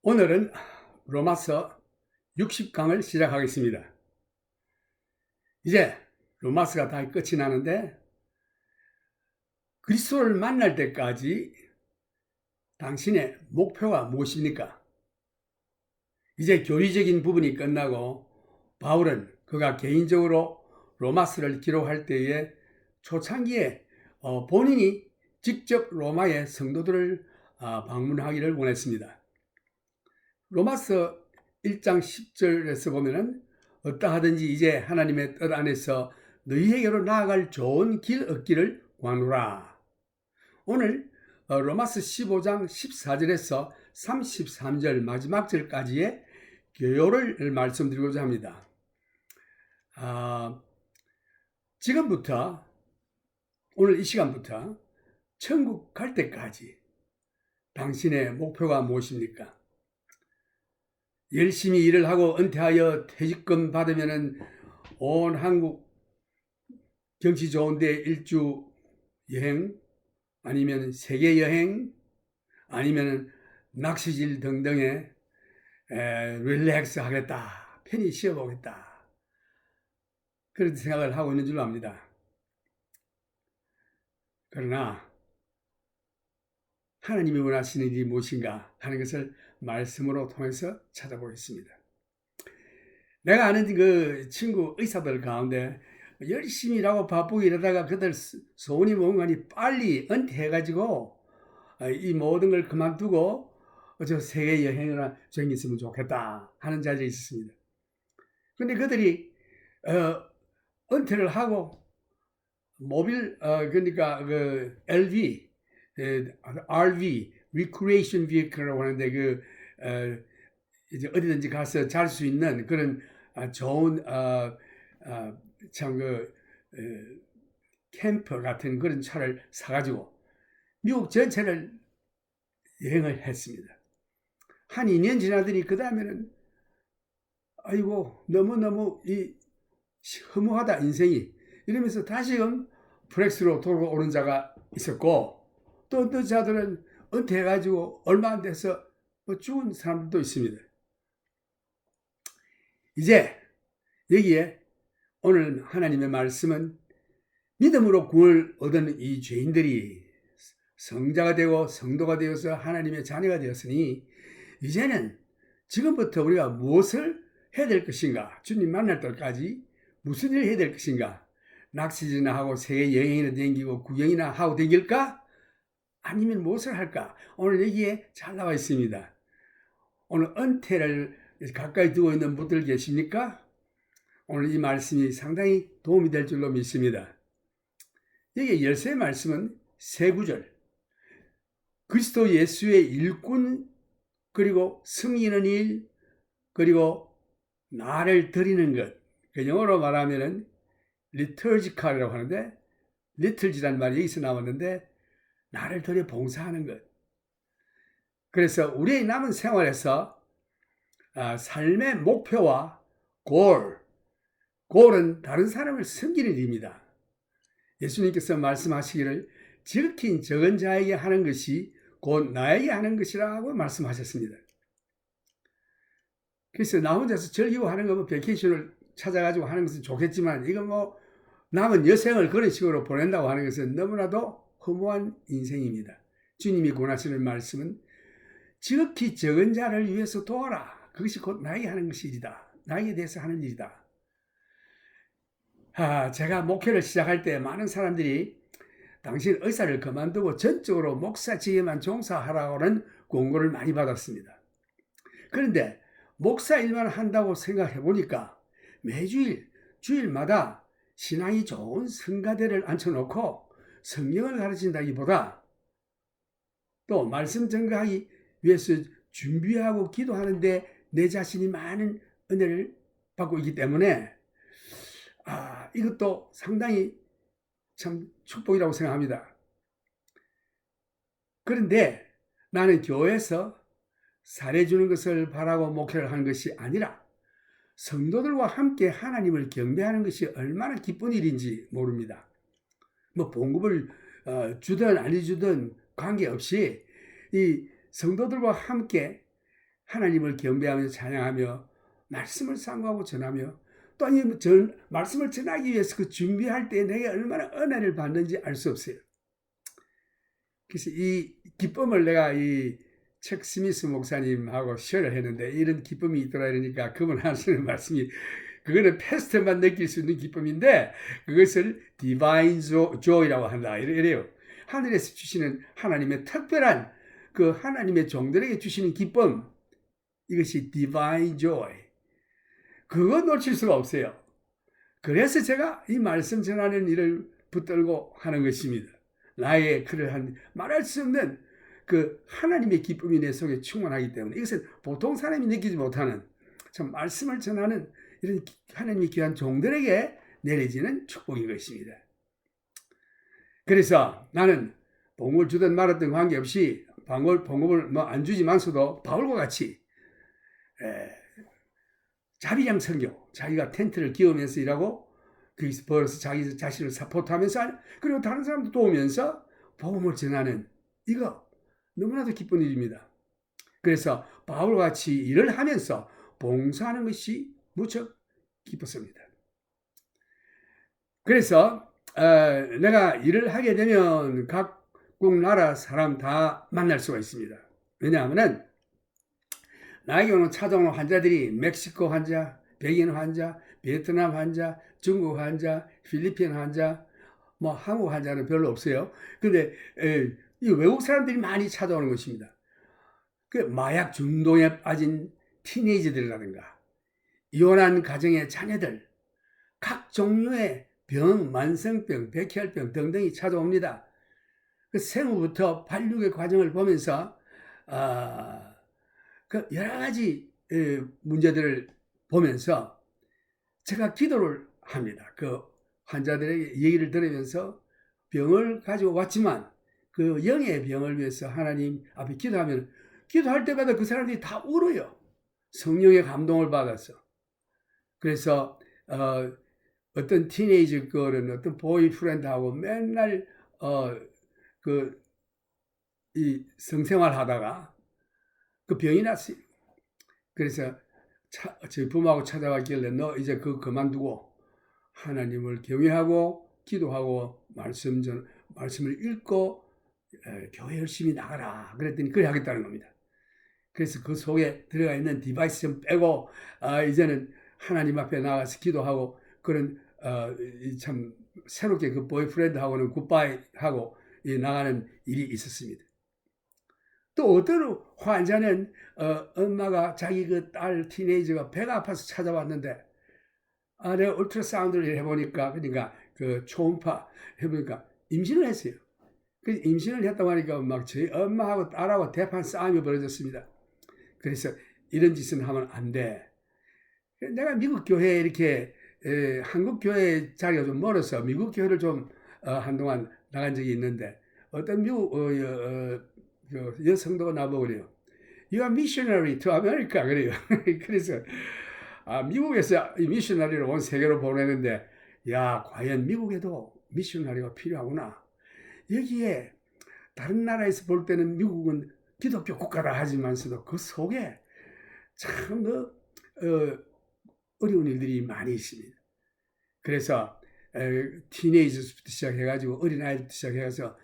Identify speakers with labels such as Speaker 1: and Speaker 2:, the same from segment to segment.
Speaker 1: 오늘은 로마서 60강을 시작하겠습니다. 이제 로마서가 다 끝이 나는데 그리스도를 만날 때까지 당신의 목표가 무엇입니까? 이제 교리적인 부분이 끝나고 바울은 그가 개인적으로 로마서를 기록할 때에 초창기에 본인이 직접 로마의 성도들을 방문하기를 원했습니다. 로마서 1장 10절에서 보면은 어떠하든지 이제 하나님의 뜻 안에서 너희에게로 나아갈 좋은 길 얻기를 구하노라. 오늘 로마서 15장 14절에서 33절 마지막 절까지의 교요를 말씀드리고자 합니다. 지금부터 오늘 이 시간부터 천국 갈 때까지 당신의 목표가 무엇입니까? 열심히 일을 하고 은퇴하여 퇴직금 받으면은 온 한국 경치 좋은데 일주 여행, 아니면 세계 여행, 아니면 낚시질 등등에 릴렉스 하겠다, 편히 쉬어보겠다, 그런 생각을 하고 있는 줄로 압니다. 그러나 하나님이 원하시는 일이 무엇인가 하는 것을 말씀으로 통해서 찾아보겠습니다. 내가 아는 그 친구 의사들 가운데 열심히 일하고 바쁘게 일하다가 그들 소원이 뭔가니 빨리 은퇴해가지고 이 모든 걸 그만두고 저 세계 여행이나 저기 있으면 좋겠다 하는 자들이 있었습니다. 근데 그들이 은퇴를 하고 모빌 그러니까 그 LV, RV, Recreation Vehicle라고 하는데 그 이제 어디든지 가서 잘 수 있는 그런 좋은 참 그 캠퍼 같은 그런 차를 사가지고 미국 전체를 여행을 했습니다. 한 2년 지나더니 그 다음에는 아이고 너무너무 이 허무하다 인생이 이러면서 다시금 브렉스로 돌아오는 자가 있었고, 또 어떤 자들은 은퇴해가지고 얼마 안 돼서 죽은 사람들도 있습니다. 이제 여기에 오늘 하나님의 말씀은 믿음으로 구원을 얻은 이 죄인들이 성자가 되고 성도가 되어서 하나님의 자녀가 되었으니 이제는 지금부터 우리가 무엇을 해야 될 것인가, 주님 만날 때까지 무슨 일을 해야 될 것인가, 낚시질이나 하고 세계 여행이나 다니고 구경이나 하고 다닐까, 아니면 무엇을 할까, 오늘 여기에 잘 나와 있습니다. 오늘 은퇴를 가까이 두고 있는 분들 계십니까? 오늘 이 말씀이 상당히 도움이 될 줄로 믿습니다. 여기 열쇠 말씀은 세 구절, 그리스도 예수의 일꾼, 그리고 승리하는 일, 그리고 나를 드리는 것, 그 영어로 말하면은 liturgical이라고 하는데 liturgy라는 말이 여기서 나왔는데 나를 드려 봉사하는 것. 그래서 우리의 남은 생활에서 삶의 목표와 골은 다른 사람을 섬기는 일입니다. 예수님께서 말씀하시기를 지극히 적은 자에게 하는 것이 곧 나에게 하는 것이라고 말씀하셨습니다. 그래서 나 혼자서 즐기고 하는 거, 베케이션을 찾아가지고 하는 것은 좋겠지만, 이거 남은 여생을 그런 식으로 보낸다고 하는 것은 너무나도 허무한 인생입니다. 주님이 권하시는 말씀은 지극히 적은 자를 위해서 도와라. 그것이 곧 나에게 하는 것이다. 나에게 대해서 하는 일이다. 제가 목회를 시작할 때 많은 사람들이 당신 의사를 그만두고 전적으로 목사직에만 종사하라고는 권고를 많이 받았습니다. 그런데 목사 일만 한다고 생각해 보니까 매주일, 주일마다 신앙이 좋은 성가대를 앉혀놓고 성경을 가르친다기보다 또 말씀 전가하기 위해서 준비하고 기도하는데 내 자신이 많은 은혜를 받고 있기 때문에 이것도 상당히 참 축복이라고 생각합니다. 그런데 나는 교회에서 사례 주는 것을 바라고 목회를 하는 것이 아니라 성도들과 함께 하나님을 경배하는 것이 얼마나 기쁜 일인지 모릅니다. 봉급을 주든 아니 주든 관계없이 이 성도들과 함께 하나님을 경배하며 찬양하며 말씀을 상고하고 전하며 또 이 말씀을 전하기 위해서 그 준비할 때 내게 얼마나 은혜를 받는지 알 수 없어요. 그래서 이 기쁨을 내가 이 책 스미스 목사님하고 쉐어를 했는데 이런 기쁨이 있더라 이러니까 그분 하시는 말씀이 그거는 패스트만 느낄 수 있는 기쁨인데 그것을 디바인 조이라고 한다 이래요. 하늘에서 주시는 하나님의 특별한 그 하나님의 종들에게 주시는 기쁨, 이것이 디바인 조이. 그거 놓칠 수가 없어요. 그래서 제가 이 말씀 전하는 일을 붙들고 하는 것입니다. 나의 그러한 말할 수 없는 그 하나님의 기쁨이 내 속에 충만하기 때문에 이것은 보통 사람이 느끼지 못하는 참 말씀을 전하는 이런 하나님의 귀한 종들에게 내려지는 축복인 것입니다. 그래서 나는 봉급을 주든 말았든 관계없이 봉급을 뭐 안 주지만서도 바울과 같이 자비량 선교, 자기가 텐트를 끼우면서 일하고 거기서 벌어서 자기 자신을 사포트하면서 그리고 다른 사람도 도우면서 복음을 전하는 이거 너무나도 기쁜 일입니다. 그래서 바울과 같이 일을 하면서 봉사하는 것이 무척 기뻤습니다. 그래서 내가 일을 하게 되면 각국 나라 사람 다 만날 수가 있습니다. 왜냐하면 나에게 찾아오는 환자들이 멕시코 환자, 백인 환자, 베트남 환자, 중국 환자, 필리핀 환자, 뭐 한국 환자는 별로 없어요. 근데 이 외국 사람들이 많이 찾아오는 것입니다. 그 마약 중독에 빠진 티네이저들이라든가 이혼한 가정의 자녀들, 각 종류의 병, 만성병, 백혈병 등등이 찾아옵니다. 그 생후부터 발육의 과정을 보면서 그 여러 가지 문제들을 보면서 제가 기도를 합니다. 그 환자들의 얘기를 들으면서 병을 가지고 왔지만 그 영의 병을 위해서 하나님 앞에 기도하면 기도할 때마다 그 사람들이 다 울어요. 성령의 감동을 받아서. 그래서 어떤 티네이저 걸은 어떤 보이프렌드하고 맨날 이 성생활 하다가 그 병이 났어요. 그래서 저희 부모하고 찾아왔길래 너 이제 그거 그만두고 하나님을 경외하고 기도하고 말씀을 읽고 교회 열심히 나가라. 그랬더니 그래 하겠다는 겁니다. 그래서 그 속에 들어가 있는 디바이스 좀 빼고 이제는 하나님 앞에 나가서 기도하고 그런 참 새롭게 그 보이프렌드하고는 굿바이 하고 나가는 일이 있었습니다. 또 어떤 환자는 엄마가 자기 그 딸 티네이저가 배가 아파서 찾아왔는데 내가 울트라사운드를 해보니까 그러니까 그 초음파 해보니까 임신을 했어요. 그 임신을 했다고 하니까 막 저희 엄마하고 딸하고 대판 싸움이 벌어졌습니다. 그래서 이런 짓은 하면 안 돼. 내가 미국 교회에 이렇게 한국 교회 자리가 좀 멀어서 미국 교회를 좀 한동안 나간 적이 있는데 어떤 미국 여성도가 나보고 그래요. You are missionary to America 그래요. 그래서 미국에서 이 미셔너리를 온 세계로 보내는데 야 과연 미국에도 미셔너리가 필요하구나. 여기에 다른 나라에서 볼 때는 미국은 기독교 국가라 하지만서도 그 속에 참 어려운 일들이 많이 있습니다. 그래서 티네이저부터 시작해가지고 어린아이부터 시작해서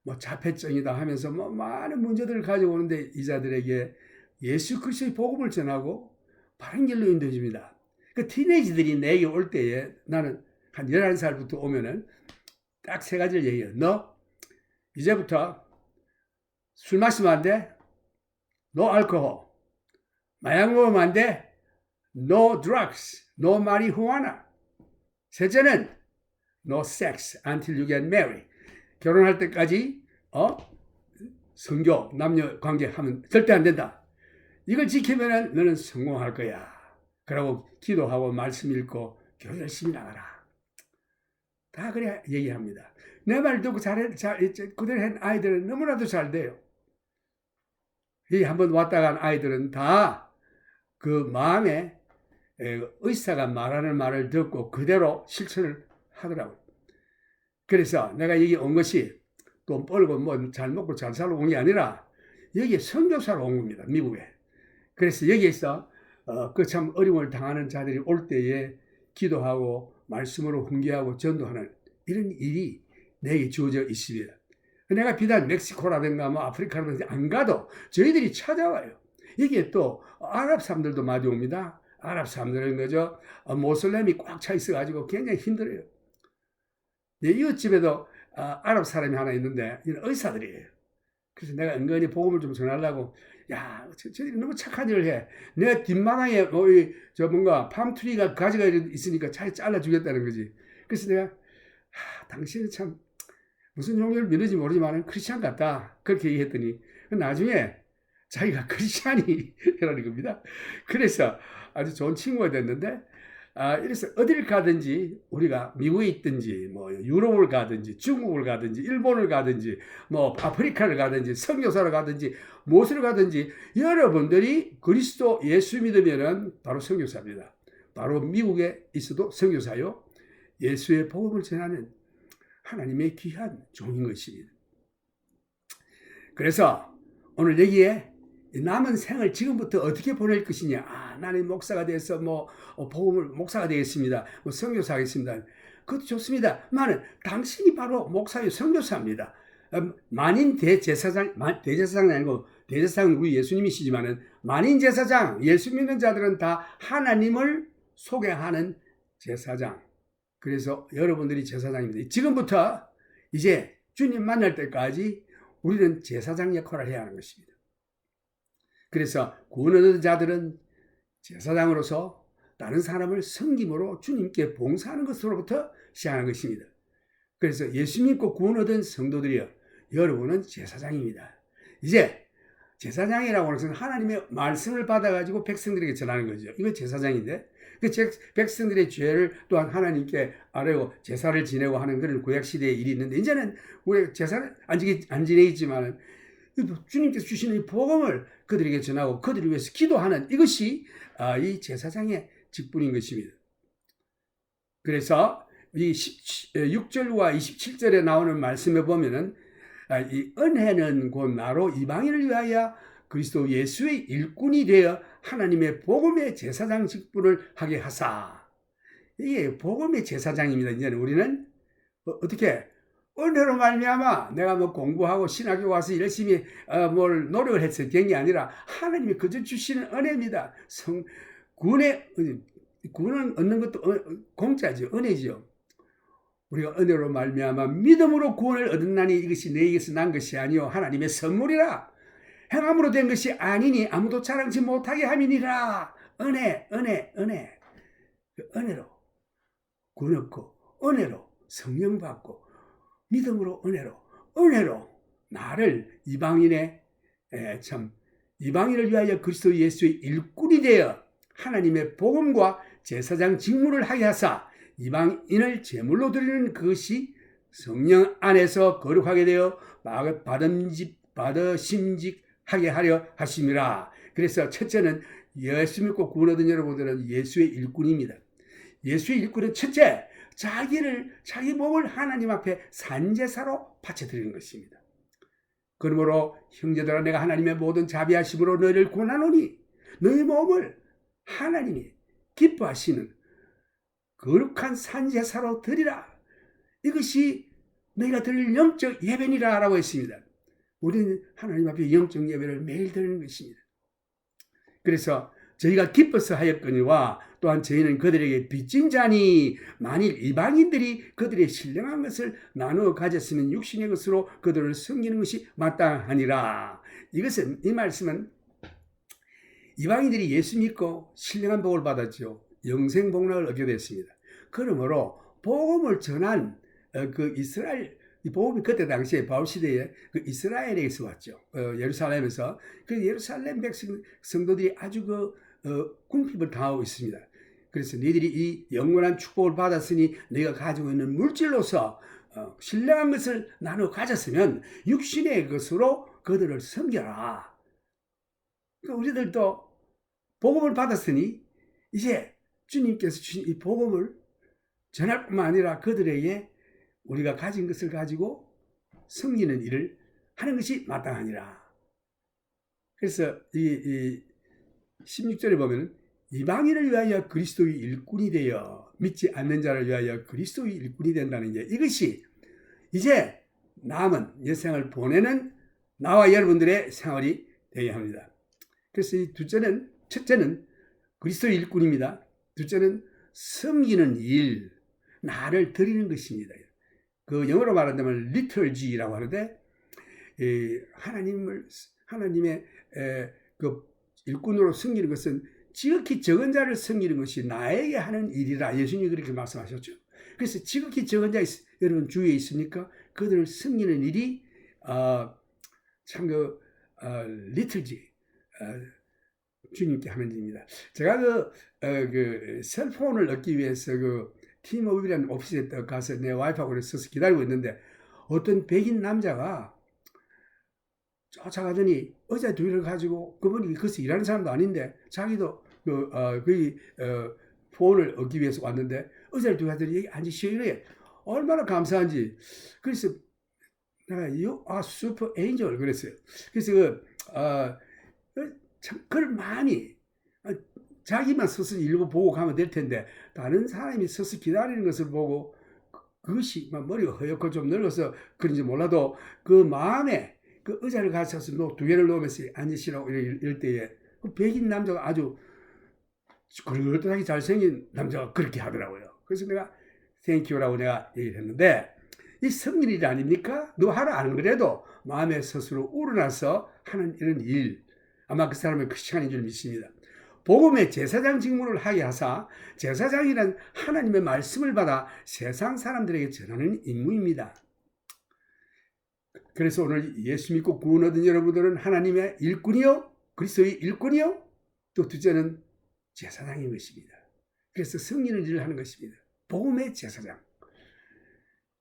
Speaker 1: 뭐 자폐증이다 하면서 뭐 많은 문제들을 가지고 오는데 이자들에게 예수 그리스도의 복음을 전하고 바른 길로 인도해 줍니다. 그 티네이저들이 내게 올 때에 나는 한 11살부터 오면은 딱 세 가지를 얘기해요. 너 이제부터 술 마시면 안 돼. No alcohol. 마약 먹으면 안 돼. No drugs. No marijuana. 셋째는 no sex until you get married. 결혼할 때까지 성교, 남녀 관계하면 절대 안 된다. 이걸 지키면 너는 성공할 거야. 그러고 기도하고 말씀 읽고 교회 열심히 나가라. 다 그래 얘기합니다. 내 말 듣고 그대로 한 아이들은 너무나도 잘 돼요. 이 한번 왔다 간 아이들은 다 그 마음에 의사가 말하는 말을 듣고 그대로 실천을 하더라고요. 그래서 내가 여기 온 것이 돈 벌고 뭐 잘 먹고 잘 살고 온 게 아니라 여기 선교사로 온 겁니다. 미국에. 그래서 여기에서 그 참 어려움을 당하는 자들이 올 때에 기도하고 말씀으로 훈계하고 전도하는 이런 일이 내게 주어져 있습니다. 내가 비단 멕시코라든가 뭐 아프리카라든지 안 가도 저희들이 찾아와요. 여기에 또 아랍 사람들도 많이 옵니다. 아랍 사람들은 그저 모슬렘이 꽉 차 있어가지고 굉장히 힘들어요. 내 이웃집에도 아랍 사람이 하나 있는데 이런 의사들이에요. 그래서 내가 은근히 복음을 좀 전하려고, 야, 저들이 너무 착한 일을 해. 내 뒷마당에 뭔가 팜트리가 가지가 있으니까 잘 잘라주겠다는 거지. 그래서 내가 당신은 참 무슨 종교를 믿는지 모르지만 크리스찬 같다. 그렇게 얘기했더니 나중에 자기가 크리스찬이 라는 겁니다. 그래서 아주 좋은 친구가 됐는데, 이래서 어딜 가든지 우리가 미국에 있든지 뭐 유럽을 가든지 중국을 가든지 일본을 가든지 뭐 아프리카를 가든지 선교사를 가든지 무엇을 가든지 여러분들이 그리스도 예수 믿으면은 바로 선교사입니다. 바로 미국에 있어도 선교사요. 예수의 복음을 전하는 하나님의 귀한 종인 것입니다. 그래서 오늘 여기에 남은 생을 지금부터 어떻게 보낼 것이냐. 나는 목사가 돼서 복음을 목사가 되겠습니다. 선교사 하겠습니다. 그것도 좋습니다. 나는 당신이 바로 목사요 선교사입니다. 만인 대제사장, 대제사장이 아니고 대제사장은 우리 예수님이시지만은 만인 제사장, 예수 믿는 자들은 다 하나님을 소개하는 제사장. 그래서 여러분들이 제사장입니다. 지금부터 이제 주님 만날 때까지 우리는 제사장 역할을 해야 하는 것입니다. 그래서 구원 얻은 자들은 제사장으로서 다른 사람을 섬김으로 주님께 봉사하는 것으로부터 시작하는 것입니다. 그래서 예수 믿고 구원 얻은 성도들이여, 여러분은 제사장입니다. 이제 제사장이라고 하는 것은 하나님의 말씀을 받아가지고 백성들에게 전하는 거죠. 이건 제사장인데, 그 백성들의 죄를 또한 하나님께 아뢰고 제사를 지내고 하는 그런 구약시대의 일이 있는데, 이제는 우리가 제사를 안 지내있지만 주님께서 주시는 이 복음을 그들에게 전하고 그들을 위해서 기도하는 이것이 이 제사장의 직분인 것입니다. 그래서 이 6절과 27절에 나오는 말씀에 보면은 이 은혜는 곧 나로 이방인을 위하여 그리스도 예수의 일꾼이 되어 하나님의 복음의 제사장 직분을 하게 하사. 이게 복음의 제사장입니다. 이제는 우리는 어떻게 은혜로 말미암아 내가 뭐 공부하고 신학교 와서 열심히 뭘 노력을 해서 된 게 아니라 하나님이 그저 주시는 은혜입니다. 구원은 얻는 것도 공짜죠. 은혜죠. 우리가 은혜로 말미암아 믿음으로 구원을 얻었나니 이것이 내게서 난 것이 아니요 하나님의 선물이라. 행함으로 된 것이 아니니 아무도 자랑치 못하게 함이니라. 은혜. 그 은혜로 구원 얻고 은혜로 성령 받고 믿음으로 은혜로 나를 이방인을 위하여 그리스도 예수의 일꾼이 되어 하나님의 복음과 제사장 직무를 하게 하사 이방인을 제물로 드리는 그것이 성령 안에서 거룩하게 되어 받으심직하게 하려 하심이라. 그래서 첫째는 예수 믿고 구원 얻은 여러분들은 예수의 일꾼입니다. 예수의 일꾼은 첫째, 자기 몸을 하나님 앞에 산제사로 바쳐드리는 것입니다. 그러므로 형제들아, 내가 하나님의 모든 자비하심으로 너희를 권하노니 너희 몸을 하나님이 기뻐하시는 거룩한 산제사로 드리라. 이것이 너희가 드릴 영적 예배니라 라고 했습니다. 우리는 하나님 앞에 영적 예배를 매일 드리는 것입니다. 그래서 저희가 기뻐서 하였거니와 또한 저희는 그들에게 빚진 자니 만일 이방인들이 그들의 신령한 것을 나누어 가졌으면 육신의 것으로 그들을 섬기는 것이 마땅하니라. 이 말씀은 이방인들이 예수 믿고 신령한 복을 받았죠. 영생 복락을 얻게 됐습니다. 그러므로 복음을 전한 그 이스라엘, 이 복음이 그때 당시에 바울 시대에 그 이스라엘에서 왔죠. 예루살렘에서. 그 예루살렘 성도들이 아주 궁핍을 당하고 있습니다. 그래서 너희들이 이 영원한 축복을 받았으니 너희가 가지고 있는 물질로서 신령한 것을 나누어 가졌으면 육신의 것으로 그들을 섬겨라. 그러니까 우리들도 복음을 받았으니 이제 주님께서 주신 이 복음을 전할 뿐만 아니라 그들에게 우리가 가진 것을 가지고 섬기는 일을 하는 것이 마땅하니라. 그래서 16절에 보면 이방인을 위하여 그리스도의 일꾼이 되어 믿지 않는 자를 위하여 그리스도의 일꾼이 된다는 게, 이것이 이제 남은 여생을 보내는 나와 여러분들의 생활이 되어야 합니다. 그래서 이 둘째는, 첫째는 그리스도의 일꾼입니다. 둘째는 섬기는 일, 나를 드리는 것입니다. 그 영어로 말한다면 liturgy라고 하는데, 하나님의 그 일꾼으로 섬기는 것은 지극히 적은 자를 섬기는 것이 나에게 하는 일이라 예수님이 그렇게 말씀하셨죠. 그래서 지극히 적은 자 여러분 주위에 있습니까? 그들을 섬기는 일이 참 liturgy, 주님께 하는 일입니다. 제가 그 셀폰을 얻기 위해서 티모빌이라는 오피스에 가서 내 와이프하고 서서 기다리고 있는데, 어떤 백인 남자가 쫓아가더니 의자 두 개를 가지고, 그분이 거기서 일하는 사람도 아닌데 자기도 거의 폰을 얻기 위해서 왔는데 의자를 두고 가더니 여기 앉으시오 이래. 얼마나 감사한지. 그래서 내가 You are super angel 그랬어요. 그래서 참 그걸 많이 자기만 서서 일부 보고 가면 될 텐데, 다른 사람이 서서 기다리는 것을 보고 그것이 머리가 허옇고 좀 늙어서 그런지 몰라도 그 마음에 그 의자를 가져서 두 개를 놓으면서 앉으시라고 이럴 때에 그 백인 남자가 아주 그럴듯하게 잘생긴 남자가 그렇게 하더라고요. 그래서 내가 땡큐라고 내가 얘기를 했는데, 이 성일이 아닙니까? 너 하라 안 그래도 마음에 스스로 우러나서 하는 이런 일, 아마 그 사람의 그 시간인 줄 믿습니다. 복음의 제사장 직무를 하게 하사, 제사장이란 하나님의 말씀을 받아 세상 사람들에게 전하는 임무입니다. 그래서 오늘 예수 믿고 구원 얻은 여러분들은 하나님의 일꾼이요, 그리스도의 일꾼이요, 또 둘째는 제사장인 것입니다. 그래서 성리는 일을 하는 것입니다. 복음의 제사장.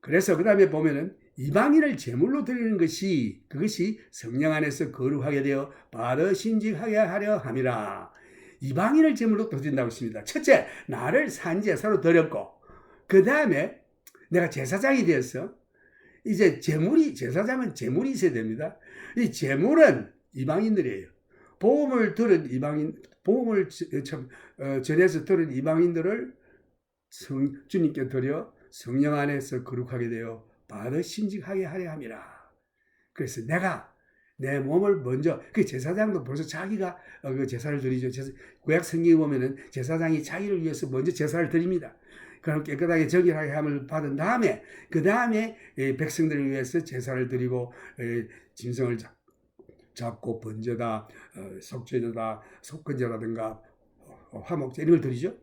Speaker 1: 그래서 그 다음에 보면은 이방인을 제물로 드리는 것이, 그것이 성령 안에서 거룩하게 되어 바르신직하게 하려 함이라. 이방인을 제물로 드린다고 했습니다. 첫째, 나를 산제사로 드렸고, 그 다음에 내가 제사장이 되어서 이제 제사장은 제물이 있어야 됩니다. 이 제물은 이방인들이에요. 복음을 들은 이방인, 복음을 전해서 들은 이방인들을 주님께 드려 성령 안에서 거룩하게 되어 바르신직하게 하려 함이라. 그래서 내가 내 몸을 먼저, 그 제사장도 벌써 자기가 그 제사를 드리죠. 구약 성경에 보면은 제사장이 자기를 위해서 먼저 제사를 드립니다. 그럼 깨끗하게 정결하게 함을 받은 다음에, 그 다음에 백성들을 위해서 제사를 드리고, 짐승을 잡고 번제다, 속죄제다, 속건제라든가 화목제 이런 걸 드리죠.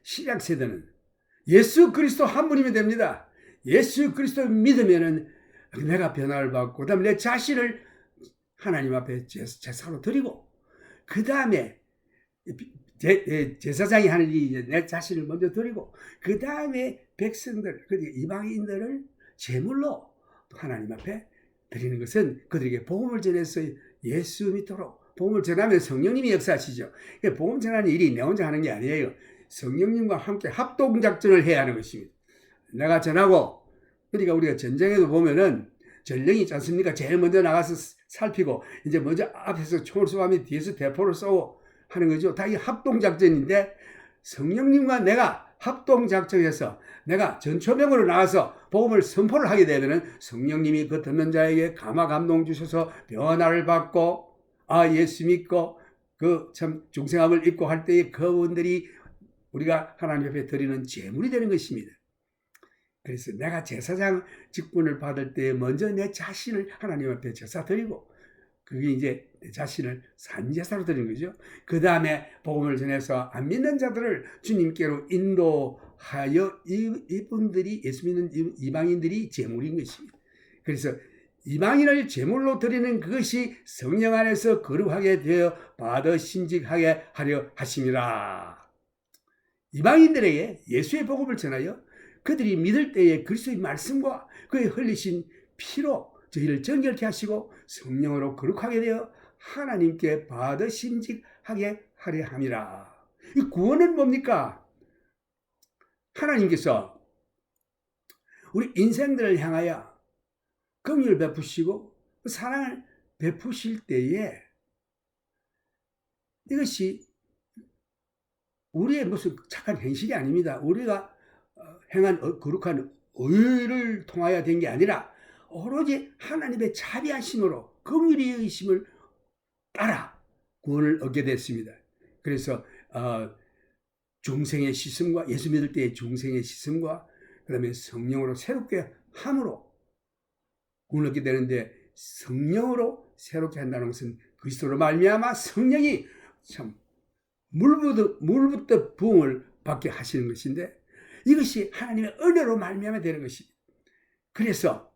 Speaker 1: 신약 세대는 예수 그리스도 한 분이면 됩니다. 예수 그리스도 믿으면은 내가 변화를 받고, 그 다음에 내 자신을 하나님 앞에 제사로 드리고, 그 다음에 제사장이 하는 일이 내 자신을 먼저 드리고, 그 다음에 백성들, 이방인들을 제물로 하나님 앞에 드리는 것은 그들에게 복음을 전해서 예수 믿도록, 복음을 전하면 성령님이 역사하시죠. 복음 전하는 일이 내 혼자 하는 게 아니에요. 성령님과 함께 합동작전을 해야 하는 것입니다. 내가 전하고, 그러니까 우리가 전쟁에도 보면은 전령이 있지 않습니까? 제일 먼저 나가서 살피고, 이제 먼저 앞에서 총을 쏘면 뒤에서 대포를 쏘고 하는 거죠. 다 이 합동작전인데, 성령님과 내가 합동작전해서 내가 전초병으로 나가서 복음을 선포를 하게 되면 성령님이 그 듣는 자에게 감화 감동 주셔서 변화를 받고, 예수 믿고 그 참 중생함을 입고 할 때에 그분들이 우리가 하나님 앞에 드리는 제물이 되는 것입니다. 그래서 내가 제사장 직분을 받을 때 먼저 내 자신을 하나님 앞에 제사 드리고, 그게 이제 내 자신을 산제사로 드리는 거죠. 그 다음에 복음을 전해서 안 믿는 자들을 주님께로 인도하여 이분들이, 예수 믿는 이방인들이 제물인 것입니다. 그래서 이방인을 제물로 드리는 그것이 성령 안에서 거룩하게 되어 바르신직하게 하려 하심이라. 이방인들에게 예수의 복음을 전하여 그들이 믿을 때에 그리스도의 말씀과 그의 흘리신 피로 저희를 정결케 하시고 성령으로 거룩하게 되어 하나님께 바르신직하게 하려 함이라. 이 구원은 뭡니까? 하나님께서 우리 인생들을 향하여 긍휼을 베푸시고 사랑을 베푸실 때에 이것이 우리의 무슨 착한 행실이 아닙니다. 우리가 행한 거룩한 의를 통하여 된 게 아니라 오로지 하나님의 자비하심으로 긍휼의 의심을 따라 구원을 얻게 됐습니다. 그래서 중생의 시슴과 예수 믿을 때의 중생의 시슴과 그 다음에 성령으로 새롭게 함으로 구원을 얻게 되는데, 성령으로 새롭게 한다는 것은 그리스도로 말미암아 성령이 참 물부터 부흥을 받게 하시는 것인데, 이것이 하나님의 은혜로 말미암아 되는 것입니다. 그래서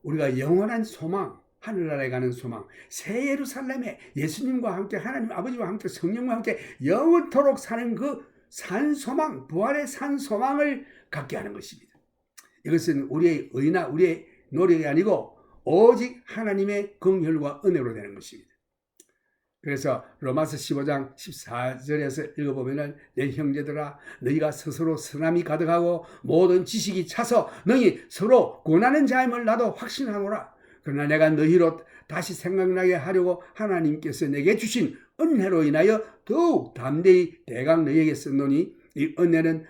Speaker 1: 우리가 영원한 소망, 하늘나라에 가는 소망, 새 예루살렘에 예수님과 함께 하나님 아버지와 함께 성령과 함께 영원토록 사는 그 산 소망, 부활의 산 소망을 갖게 하는 것입니다. 이것은 우리의 의나 우리의 노력이 아니고 오직 하나님의 긍휼과 은혜로 되는 것입니다. 그래서 로마서 15장 14절에서 읽어보면, 내 형제들아 너희가 스스로 선함이 가득하고 모든 지식이 차서 너희 서로 권하는 자임을 나도 확신하노라. 그러나 내가 너희로 다시 생각나게 하려고 하나님께서 내게 주신 은혜로 인하여 더욱 담대히 대강 너희에게 썼노니, 이 은혜는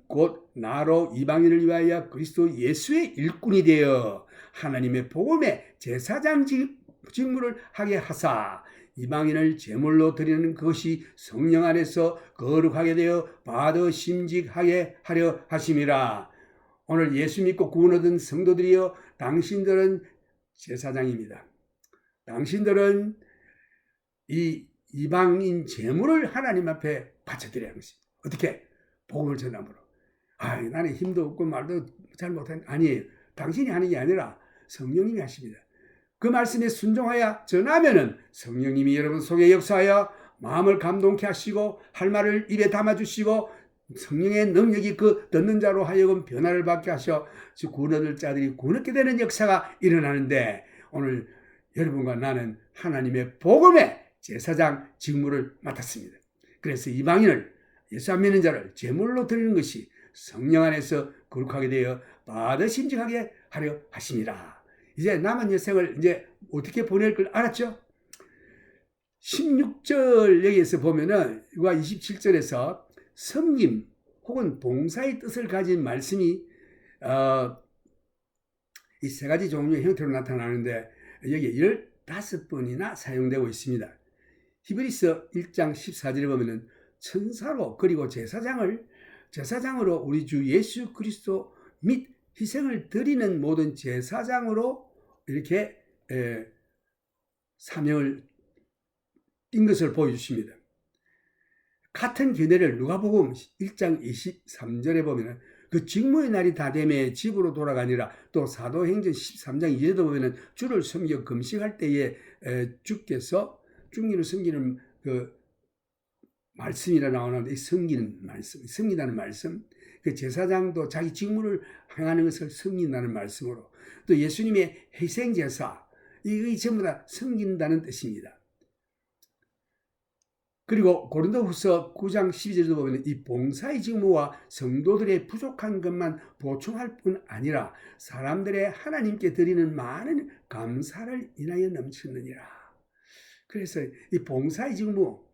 Speaker 1: 곧 나로 이방인을 위하여 그리스도 예수의 일꾼이 되어 하나님의 복음의 제사장 직무를 하게 하사 이방인을 제물로 드리는 것이 성령 안에서 거룩하게 되어 받으심직하게 하려 하심이라. 오늘 예수 믿고 구원 얻은 성도들이여, 당신들은 제사장입니다. 당신들은 이 이방인 제물을 하나님 앞에 바쳐드려야 하는 것입니다. 어떻게? 복음을 전함으로. 나는 힘도 없고 말도 잘 못하는, 아니에요. 당신이 하는 게 아니라 성령님이 하십니다. 그 말씀에 순종하여 전하면은 성령님이 여러분 속에 역사하여 마음을 감동케 하시고 할 말을 입에 담아주시고 성령의 능력이 그 듣는 자로 하여금 변화를 받게 하셔 구원 얻을 자들이 구원 얻게 되는 역사가 일어나는데, 오늘 여러분과 나는 하나님의 복음의 제사장 직무를 맡았습니다. 그래서 이방인을, 예수 안 믿는 자를 제물로 드리는 것이 성령 안에서 거룩하게 되어 받으심직하게 하려 하심이라. 이제 남은 여생을 이제 어떻게 보낼 걸 알았죠? 16절 여기에서 보면은, 27절에서 섬김 혹은 봉사의 뜻을 가진 말씀이 이 세 가지 종류의 형태로 나타나는데, 여기에 15번이나 사용되고 있습니다. 히브리서 1장 14절에 보면은 천사로, 그리고 제사장으로 우리 주 예수 그리스도 및 희생을 드리는 모든 제사장으로 이렇게 사명을 띈 것을 보여주십니다. 같은 견해를 누가복음 1장 23절에 보면 그 직무의 날이 다 되매 집으로 돌아가니라. 또 사도행전 13장 2절에도 보면 주를 섬겨 금식할 때에 주께서 중리를 섬기는 그 말씀이라 나오는데, 섬기는 말씀, 섬긴다는 말씀, 그 제사장도 자기 직무를 행하는 것을 섬긴다는 말씀으로, 또 예수님의 희생제사, 이 전부 다 섬긴다는 뜻입니다. 그리고 고린도후서 9장 12절도 보면 이 봉사의 직무와 성도들의 부족한 것만 보충할 뿐 아니라 사람들의 하나님께 드리는 많은 감사를 인하여 넘치느니라. 그래서 이 봉사의 직무,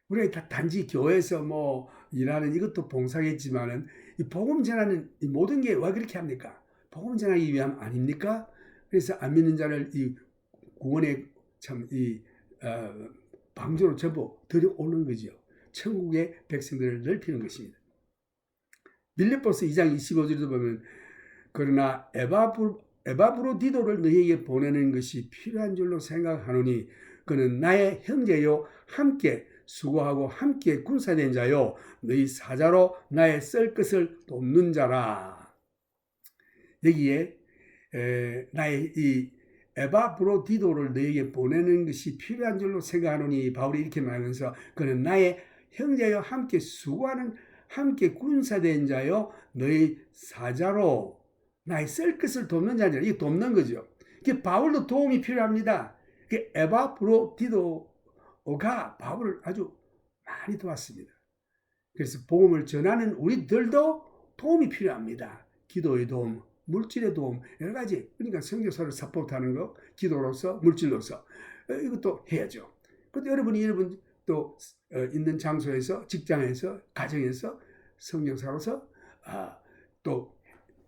Speaker 1: 우리가 단지 교회에서 뭐 일하는 이것도 봉사겠지만은, 이 복음 전하는 이 모든 게 왜 그렇게 합니까? 복음 전하기 위함 아닙니까? 그래서 안 믿는 자를 이 구원의 참 방주로 전부 들여오는 거죠. 천국의 백성들을 넓히는 것입니다. 빌립보서 2장 25절에도 보면, 그러나 에바브로디도를 너희에게 보내는 것이 필요한 줄로 생각하노니 그는 나의 형제요 함께 수고하고 함께 군사된 자요 너희 사자로 나의 썰 것을 돕는 자라. 여기에 나의 이 에바브로디도를 너에게 보내는 것이 필요한 줄로 생각하노니, 바울이 이렇게 말하면서 그는 나의 형제요 함께 수고하는 함께 군사된 자요 너희 사자로 나의 썰 것을 돕는 자니라. 이게 돕는 거죠. 바울도 도움이 필요합니다. 에바브로디도가 바울을 아주 많이 도왔습니다. 그래서 복음을 전하는 우리들도 도움이 필요합니다. 기도의 도움, 물질의 도움, 여러 가지. 그러니까 선교사를 사포트하는 거, 기도로서, 물질로서 이것도 해야죠. 근데 여러분 또 있는 장소에서, 직장에서, 가정에서 성령사로서 또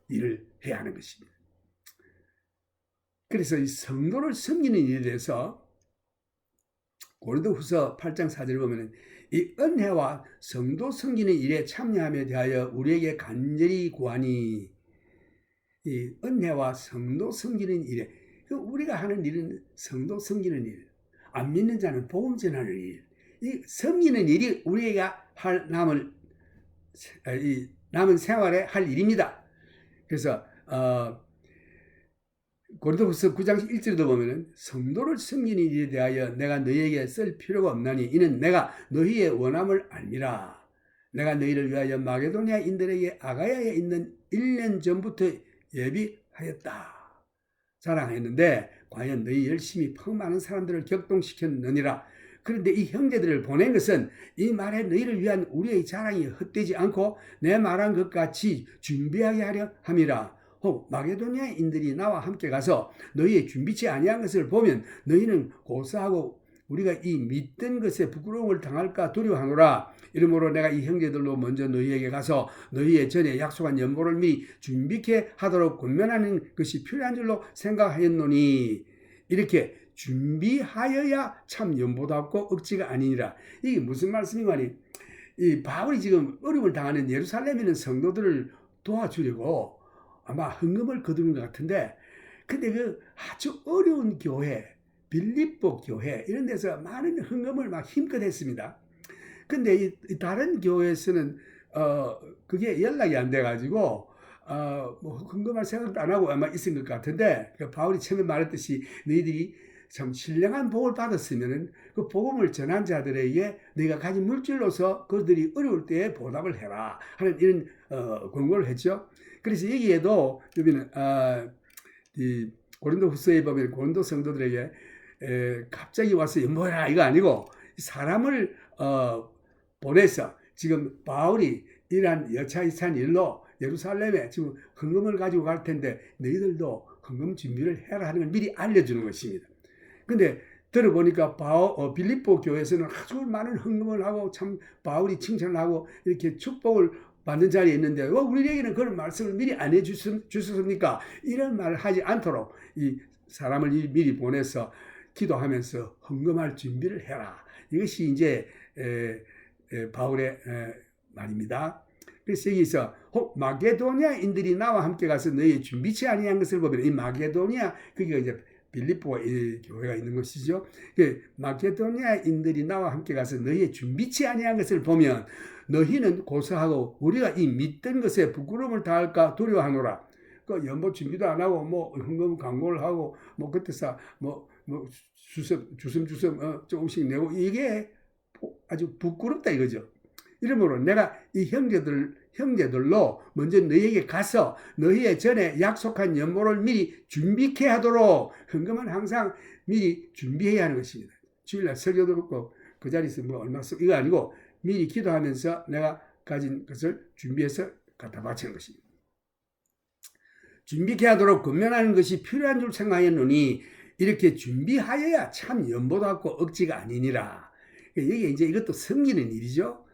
Speaker 1: 일을 해야 하는 것입니다. 그래서 이 성도를 섬기는 일에 대해서 고린도후서 8장 4절을 보면 이 은혜와 성도 섬기는 일에 참여함에 대하여 우리에게 간절히 구하니, 이 은혜와 성도 섬기는 일에, 우리가 하는 일은 성도 섬기는 일, 안 믿는 자는 복음 전하는 일, 이 섬기는 일이 우리가 할 남은 생활에 할 일입니다. 그래서 고린도후서 9장 1절도 보면은 성도를 섬기는 일에 대하여 내가 너희에게 쓸 필요가 없나니 이는 내가 너희의 원함을 알미라. 내가 너희를 위하여 마게도니아 인들에게 아가야에 있는 1년 전부터 예비하였다. 자랑했는데 과연 너희 열심히 많은 사람들을 격동시켰느니라. 그런데 이 형제들을 보낸 것은 이 말에 너희를 위한 우리의 자랑이 헛되지 않고 내 말한 것 같이 준비하게 하려 함이라. 혹 마게도니아인들이 나와 함께 가서 너희의 준비치 아니한 것을 보면 너희는 고사하고 우리가 이 믿던 것에 부끄러움을 당할까 두려워하노라. 이러므로 내가 이 형제들로 먼저 너희에게 가서 너희의 전에 약속한 연보를 미리 준비케 하도록 권면하는 것이 필요한 줄로 생각하였노니, 이렇게 준비하여야 참 연보답고 억지가 아니니라. 이게 무슨 말씀이냐니, 이 바울이 지금 어려움을 당하는 예루살렘에 있는 성도들을 도와주려고 아마 헌금을 거두는 것 같은데, 근데 그 아주 어려운 교회, 빌립보 교회 이런 데서 많은 헌금을 막 힘껏 했습니다. 근데 이 다른 교회에서는 그게 연락이 안 돼가지고 뭐 헌금할 생각도 안 하고 아마 있은 것 같은데, 바울이 처음에 말했듯이 너희들이 참 신령한 복을 받았으면은 그 복음을 전한 자들에게 너희가 가진 물질로서 그들이 어려울 때에 보답을 해라 하는 이런 권고를 했죠. 그래서 여기에도 여기는 이 고린도후서에 보면 고린도 성도들에게 갑자기 와서 연보해라 이거 아니고 사람을 보내서 지금 바울이 이러한 여차이찬 일로 예루살렘에 지금 헌금을 가지고 갈 텐데 너희들도 헌금 준비를 해라 하는 걸 미리 알려주는 것입니다. 근데 들어보니까 빌립보 교회에서는 아주 많은 헌금을 하고 참 바울이 칭찬을 하고 이렇게 축복을 받는 자리에 있는데 왜 우리에게는 그런 말씀을 미리 안 해주셨습니까? 이런 말을 하지 않도록 이 사람을 미리 보내서 기도하면서 헌금할 준비를 해라. 이것이 이제 바울의 말입니다. 그래서 여기서 혹 마게도니아인들이 나와 함께 가서 너희 준비치 아니한 것을 보면 이 마게도니아 그게 이제 빌립보 교회가 있는 것이죠. 마게도니아인들이 나와 함께 가서 너희의 준비치 아니한 것을 보면 너희는 고사하고 우리가 이 믿던 것에 부끄러움을 당할까 두려워하노라. 그 연보 준비도 안 하고 뭐 헌금 광고를 하고 뭐 그때서 뭐 주섬 조금씩 내고 이게 아주 부끄럽다 이거죠. 이러므로 내가 이 형제들로 먼저 너희에게 가서 너희의 전에 약속한 연보를 미리 준비케 하도록, 헌금은 항상 미리 준비해야 하는 것입니다. 주일날 설교도 듣고 그 자리에서 뭐 얼마 쓰고 이거 아니고 미리 기도하면서 내가 가진 것을 준비해서 갖다 바치는 것입니다. 준비케 하도록 권면하는 것이 필요한 줄 생각했노니 이렇게 준비하여야 참 연보답고 억지가 아니니라. 이게 이제 이것도 섬기는 일이죠.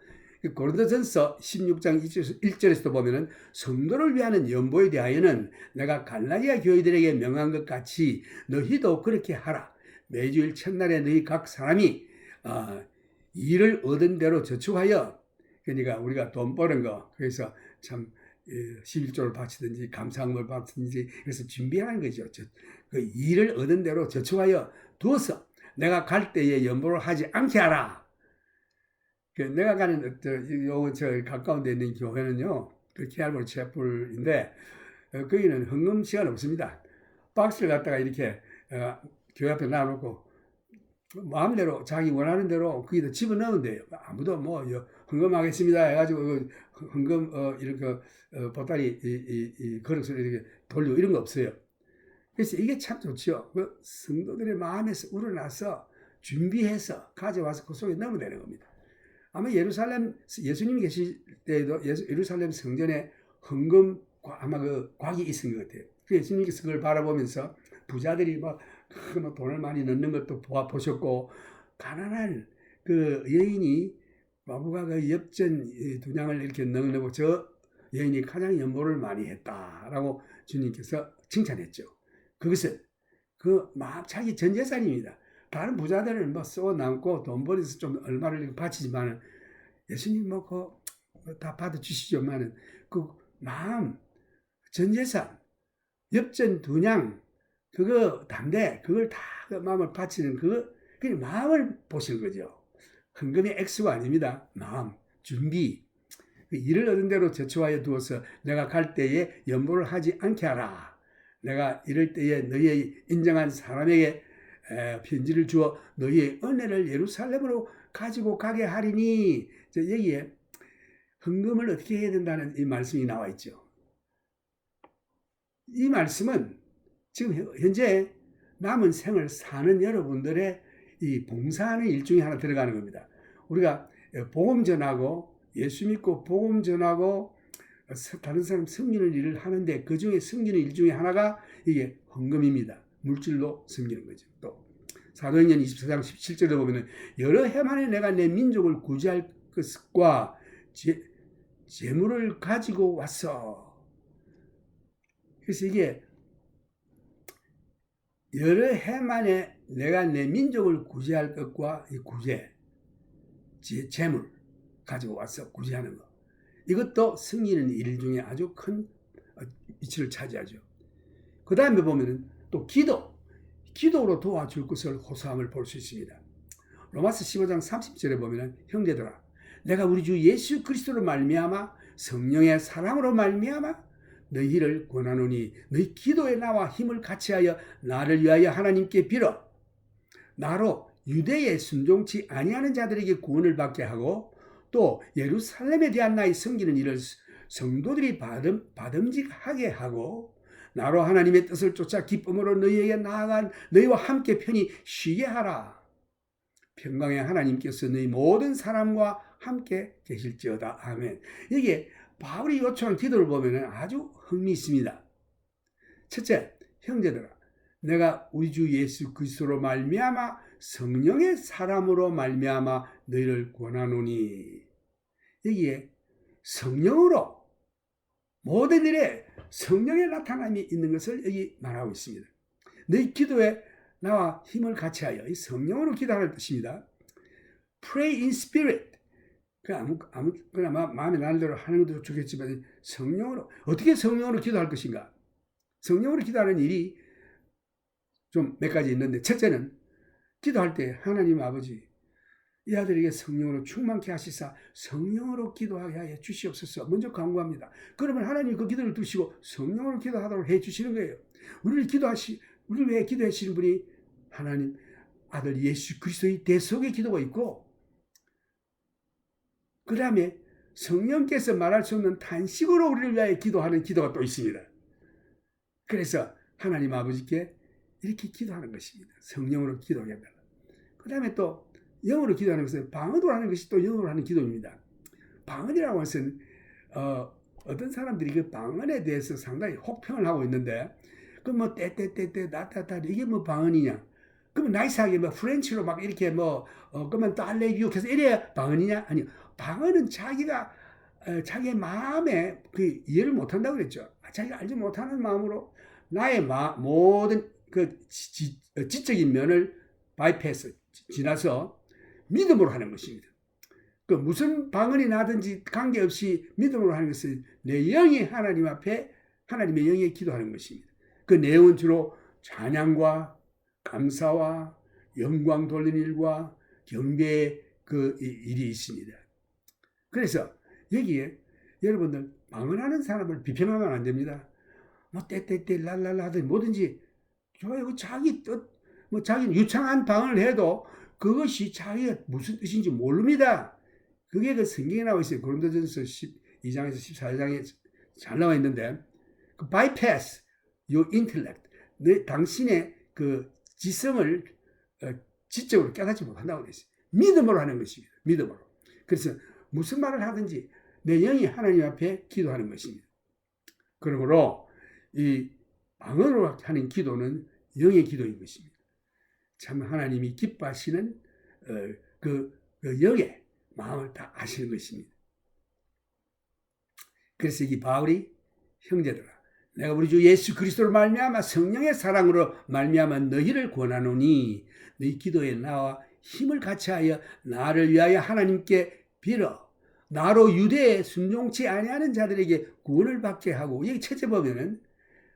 Speaker 1: 고린도전서 16장 1절에서도 보면은 성도를 위하는 연보에 대하여는 내가 갈라디아 교회들에게 명한 것 같이 너희도 그렇게 하라. 매주일 첫날에 너희 각 사람이 일을 얻은 대로 저축하여, 그러니까 우리가 돈 버는 거, 그래서 참 11조를 바치든지 감사함을 바치든지 그래서 준비하는 거죠. 그 일을 얻은 대로 저축하여 두어서 내가 갈 때에 연보를 하지 않게 하라. 내가 가는 저 가까운 데 있는 교회는요, 그 키알볼 채플인데 거기는 헌금 시간 없습니다. 박스를 갖다가 이렇게 교회 앞에 놔놓고 마음대로 자기 원하는 대로 거기다 집어넣으면 돼요. 아무도 뭐 헌금하겠습니다 해가지고 헌금 이렇게 보따리 이 그릇을 이렇게 돌리고 이런 거 없어요. 그래서 이게 참 좋죠. 그 성도들의 마음에서 우러나서 준비해서 가져와서 그 속에 넣으면 되는 겁니다. 아마 예루살렘 예수님이 계실 때에도 예루살렘 성전에 헌금 아마 그 곽이 있은 것 같아요. 예수님께서 그걸 바라보면서 부자들이 막 돈을 많이 넣는 것도 보셨고 가난한 그 여인이 과부가 그 엽전 두냥을 이렇게 넣고 저 여인이 가장 연보를 많이 했다라고 주님께서 칭찬했죠. 그것은 막 자기 전 재산입니다. 다른 부자들은 뭐 쏘 남고 돈 벌어서 좀 얼마를 바치지만은 예수님 다 받아주시지만은 그 마음, 전 재산, 엽전 두냥 그거 담대 그걸 다 그 마음을 바치는 그 마음을 보시는 거죠. 헌금의 액수가 아닙니다. 마음, 준비. 이를 얻은 대로 저초하여 두어서 내가 갈 때에 연보를 하지 않게 하라. 내가 이럴 때에 너희의 인정한 사람에게 편지를 주어 너희의 은혜를 예루살렘으로 가지고 가게 하리니. 여기에 헌금을 어떻게 해야 된다는 이 말씀이 나와 있죠. 이 말씀은 지금 현재 남은 생을 사는 여러분들의 이 봉사하는 일 중에 하나 들어가는 겁니다. 우리가 복음 전하고 예수 믿고 복음 전하고 다른 사람 섬기는 일을 하는데 그 중에 섬기는 일 중에 하나가 이게 헌금입니다. 물질로 섬기는 거죠. 또 사도행전 24장 17절에 보면 여러 해 만에 내가 내 민족을 구제할 것과 재물을 가지고 왔어. 그래서 이게 여러 해 만에 내가 내 민족을 구제할 것과 이 구제, 재물 가지고 와서 구제하는 것. 이것도 승리는 일 중에 아주 큰 위치를 차지하죠. 그 다음에 보면은 또 기도로 도와줄 것을 호소함을 볼 수 있습니다. 로마서 15장 30절에 보면은 형제들아, 내가 우리 주 예수 그리스도로 말미암아 성령의 사랑으로 말미암아 너희를 권하노니 너희 기도에 나와 힘을 같이하여 나를 위하여 하나님께 빌어 나로 유대에 순종치 아니하는 자들에게 구원을 받게 하고 또 예루살렘에 대한 나의 섬기는 일을 성도들이 받음직하게 하고 나로 하나님의 뜻을 쫓아 기쁨으로 너희에게 나아간 너희와 함께 편히 쉬게 하라. 평강의 하나님께서 너희 모든 사람과 함께 계실지어다. 아멘. 이게 바울이 요청한 기도를 보면 아주 흥미있습니다. 첫째, 형제들아, 내가 우리 주 예수 그리스도로 말미암아 성령의 사람으로 말미암아 너희를 권하노니. 여기에 성령으로 모든 일에 성령의 나타남이 있는 것을 여기 말하고 있습니다. 너희 기도에 나와 힘을 같이하여 이 성령으로 기도하는 뜻입니다. Pray in spirit. 아무거나 마음에 나는 대로 하는 것도 좋겠지만 성령으로 어떻게 성령으로 기도할 것인가? 성령으로 기도하는 일이 좀 몇 가지 있는데 첫째는 기도할 때 하나님 아버지 이 아들에게 성령으로 충만케 하시사 성령으로 기도하게 하여 주시옵소서 먼저 간구합니다. 그러면 하나님 그 기도를 두시고 성령으로 기도하도록 해 주시는 거예요. 우리를 위해 기도하시는 분이 하나님 아들 예수 그리스도의 대속의 기도가 있고 그 다음에 성령께서 말할 수 없는 탄식으로 우리를 위하여 기도하는 기도가 또 있습니다. 그래서 하나님 아버지께 이렇게 기도하는 것입니다. 성령으로 기도하게 한다. 그 다음에 또 영어로 기도하는 것은 방언으로 하는 것이 또 영어로 하는 기도입니다. 방언이라고 해서는 어떤 사람들이 그 방언에 대해서 상당히 혹평을 하고 있는데 그 뭐 떼떼떼떼 나타타 이게 뭐 방언이냐? 그러면 나이스하게 뭐 프렌치로 막 이렇게 그러면 딸레유 해서 이래야 방언이냐? 아니요. 방언은 자기의 마음에 그 이해를 못한다고 그랬죠. 자기가 알지 못하는 마음으로 나의 모든 그 지적인 면을 바이패스 지나서 믿음으로 하는 것입니다. 그 무슨 방언이 나든지 관계없이 믿음으로 하는 것은 내 영이 하나님 앞에 하나님의 영에 기도하는 것입니다. 그 내용은 주로 찬양과 감사와 영광 돌리는 일과 경배의 그 일이 있습니다. 그래서 여기에 여러분들 방언하는 사람을 비평하면 안 됩니다. 뭐 떼떼떼 랄랄라 하든 뭐든지 좋아요. 자기 뜻 자기는 유창한 방언을 해도 그것이 자기가 무슨 뜻인지 모릅니다. 그게 그 성경에 나와 있어요. 고린도전서 12장에서 14장에 잘 나와 있는데 그 bypass your intellect 당신의 그 지성을 지적으로 깨닫지 못한다고 그랬어요. 믿음으로 하는 것입니다. 믿음으로. 그래서 무슨 말을 하든지 내 영이 하나님 앞에 기도하는 것입니다. 그러므로 이 방언으로 하는 기도는 영의 기도인 것입니다. 참 하나님이 기뻐하시는 그 영의 마음을 다 아시는 것입니다. 그래서 이 바울이 형제들아 내가 우리 주 예수 그리스도로 말미암아 성령의 사랑으로 말미암아 너희를 권하노니 너희 기도에 나와 힘을 같이하여 나를 위하여 하나님께 빌어 나로 유대에 순종치 아니하는 자들에게 구원을 받게 하고 여기 첫째 보면은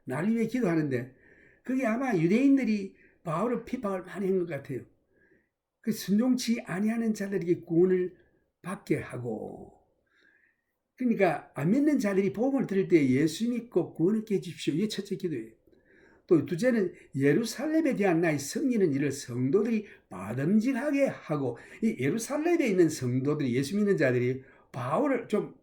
Speaker 1: 나를 위해 기도하는데 그게 아마 유대인들이 바울의 핍박을 많이 한 것 같아요. 그 순종치 아니하는 자들에게 구원을 받게 하고 그러니까 안 믿는 자들이 복음을 들을 때 예수 믿고 구원을 얻게 해주십시오. 이게 첫째 기도예요. 또 둘째는 예루살렘에 대한 나의 승리는 이를 성도들이 받음직하게 하고 이 예루살렘에 있는 성도들이 예수 믿는 자들이 바울을 좀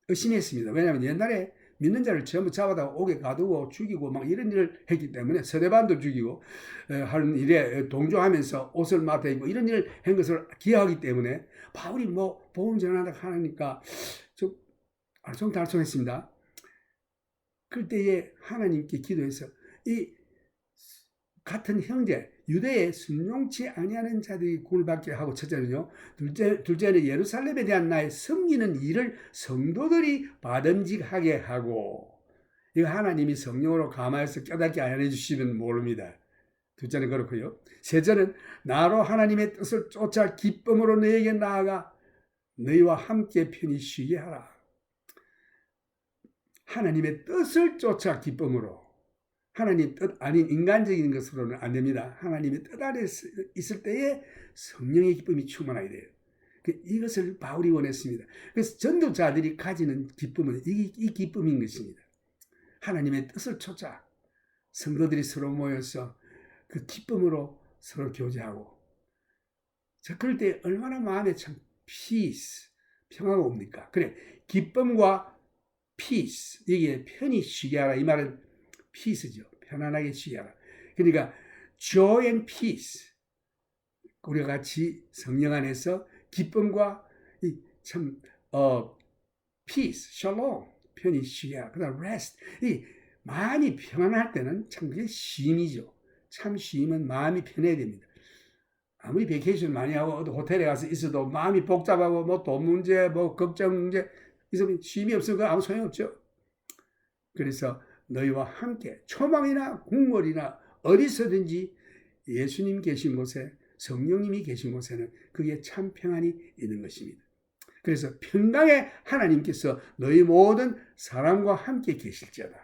Speaker 1: 의심했습니다. 왜냐하면 옛날에 믿는 자를 전부 잡아다 옥에 가두고 죽이고 막 이런 일을 했기 때문에 서대반도 죽이고 하는 일에 동조하면서 옷을 맡아 입고 이런 일을 한 것을 기억하기 때문에 바울이 뭐 복음 전하다 하니까 좀 알쏭달쏭했습니다. 그때에 하나님께 기도해서 이 같은 형제 유대에 순종치 아니하는 자들이 구원을 받게 하고 첫째는요. 둘째는 예루살렘에 대한 나의 섬기는 일을 성도들이 받음직하게 하고 이거 하나님이 성령으로 감화해서 깨닫게 안 해주시면 모릅니다. 둘째는 그렇고요. 셋째는 나로 하나님의 뜻을 쫓아 기쁨으로 너에게 나아가 너희와 함께 편히 쉬게 하라. 하나님의 뜻을 쫓아 기쁨으로 하나님 뜻 아닌 인간적인 것으로는 안 됩니다. 하나님의 뜻 안에 있을 때에 성령의 기쁨이 충만하게 돼요. 이것을 바울이 원했습니다. 그래서 전도자들이 가지는 기쁨은 이 기쁨인 것입니다. 하나님의 뜻을 쫓아 성도들이 서로 모여서 그 기쁨으로 서로 교제하고 자 그럴 때 얼마나 마음에 참 peace, 평화가 옵니까? 그래 기쁨과 peace, 이게 편히 쉬게 하라. 이 말은 peace죠. 편안하게 쉬게 하라. 그러니까 joy and peace. 우리가 같이 성령 안에서 기쁨과 참 peace, shalom, 편히 쉬게 하라. 그다음 rest. 이 마음이 평안할 때는 참 그게 쉼이죠. 참 쉼은 마음이 편해야 됩니다. 아무리 베이케이션 많이 하고 호텔에 가서 있어도 마음이 복잡하고 뭐 돈 문제, 뭐 걱정 문제 있으면 쉼이 없으면 아무 소용없죠. 그래서 너희와 함께 초막이나 궁궐이나 어디서든지 예수님 계신 곳에 성령님이 계신 곳에는 그게 참 평안이 있는 것입니다. 그래서 평강의 하나님께서 너희 모든 사람과 함께 계실지어다.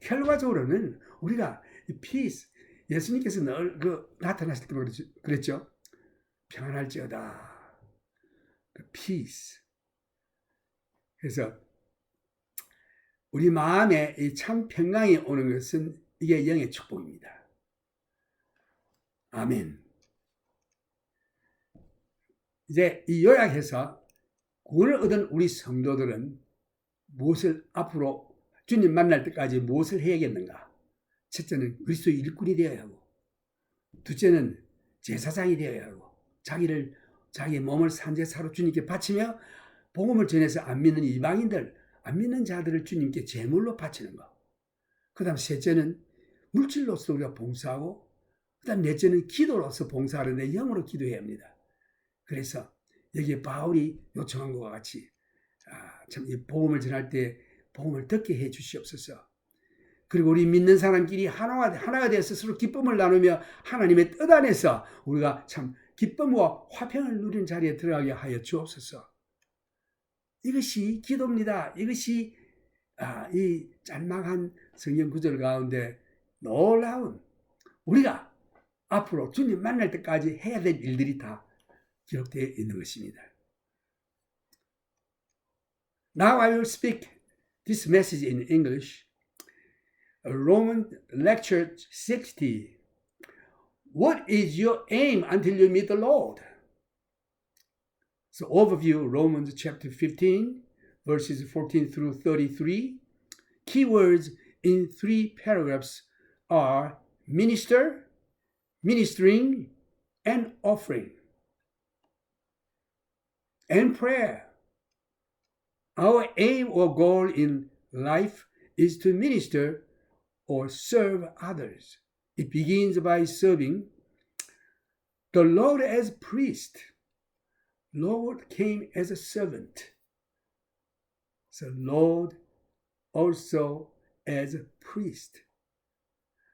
Speaker 1: 결과적으로는 우리가 peace, 예수님께서 늘 나타나실 때 그랬죠. 평안할지어다. peace. 그래서 우리 마음에 이 참 평강이 오는 것은 이게 영의 축복입니다. 아멘. 이제 이 요약해서 구원을 얻은 우리 성도들은 무엇을 앞으로 주님 만날 때까지 무엇을 해야겠는가? 첫째는 그리스도의 일꾼이 되어야 하고 둘째는 제사장이 되어야 하고 자기의 몸을 산제사로 주님께 바치며 복음을 전해서 안 믿는 이방인들, 안 믿는 자들을 주님께 제물로 바치는 것. 그 다음 셋째는 물질로서 우리가 봉사하고 그 다음 넷째는 기도로서 봉사하는데 영으로 기도해야 합니다. 그래서 여기에 바울이 요청한 것과 같이 참 이 복음을 전할 때 복음을 듣게 해 주시옵소서. 그리고 우리 믿는 사람끼리 하나가 되어서 서로 기쁨을 나누며 하나님의 뜻 안에서 우리가 참 기쁨과 화평을 누리는 자리에 들어가게 하여 주옵소서. 이것이 기도입니다. 이것이 이 짤막한 성경 구절 가운데 놀라운 우리가 앞으로 주님 만날 때까지 해야 될 일들이 다 기록되어 있는 것입니다. Now I will speak this message in English. Roman lecture 60. What is your aim until you meet the Lord? So overview, Romans chapter 15, verses 14 through 33. Keywords in 3 paragraphs are minister, ministering, and offering. And prayer. Our aim or goal in life is to minister or serve others. It begins by serving the Lord as priest. Lord came as a servant. So Lord also as a priest.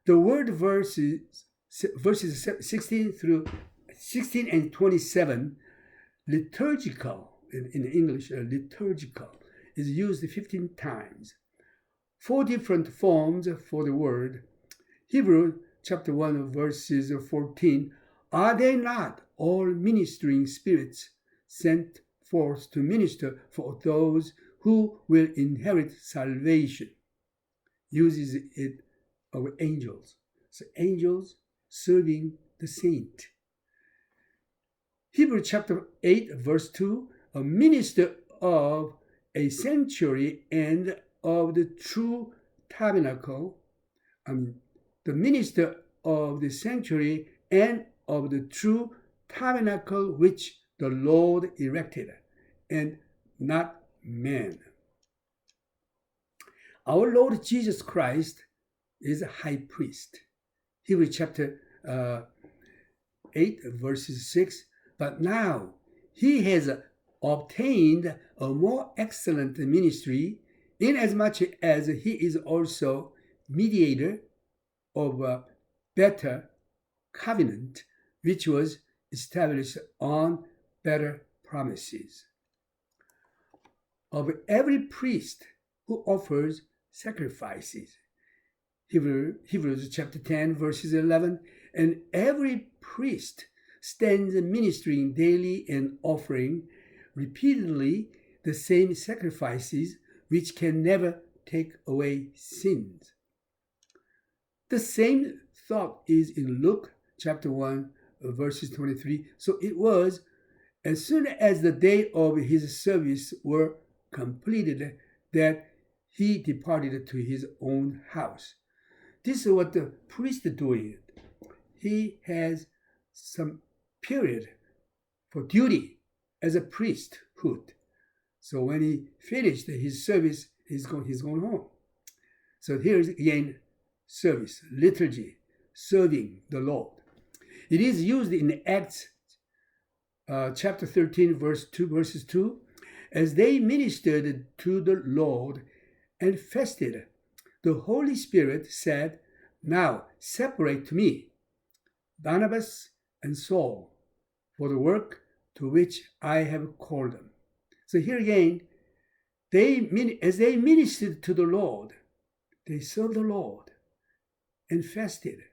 Speaker 1: The word verses 16 and 27, liturgical, in English, liturgical, is used 15 times. 4 different forms for the word. Hebrew chapter 1 verses 14, are they not all ministering spirits sent forth to minister for those who will inherit salvation? Uses it of angels. So angels serving the saint. Hebrew chapter 8 verse 2, a minister of a sanctuary and of the true tabernacle. The minister of the sanctuary and of the true tabernacle which the Lord erected, and not man. Our Lord Jesus Christ is a high priest. Hebrews chapter 8 verses 6, but now he has obtained a more excellent ministry, inasmuch as he is also mediator of a better covenant, which was established on better promises. Of every priest who offers sacrifices, Hebrews chapter 10 verses 11, and every priest stands ministering daily and offering repeatedly the same sacrifices which can never take away sins. The same thought is in Luke chapter 1 verses 23. So it was as soon as the day of his service were completed that he departed to his own house. This is what the priest is doing. He has some period for duty as a priesthood. So when he finished his service, he's going home. So here's again service, liturgy, serving the Lord. It is used in Acts chapter 13 verses 2, as they ministered to the Lord and fasted. The Holy Spirit said, now separate to me Barnabas and Saul for the work to which I have called them. So here again, as they ministered to the Lord, they served the Lord and fasted.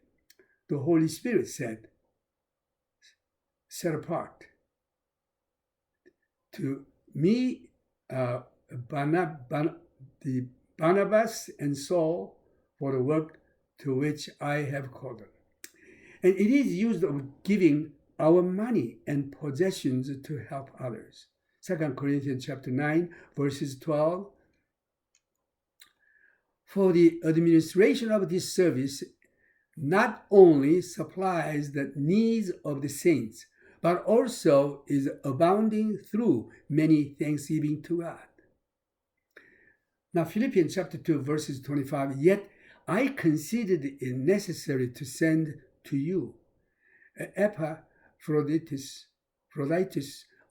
Speaker 1: The Holy Spirit said, set apart to me Barnabas and Saul for the work to which I have called them. And it is used of giving our money and possessions to help others. 2 Corinthians chapter 9 verses 12. For the administration of this service not only supplies the needs of the saints, but also is abounding through many thanksgiving to God. Now Philippians chapter 2 verses 25, yet I considered it necessary to send to you Epaphroditus,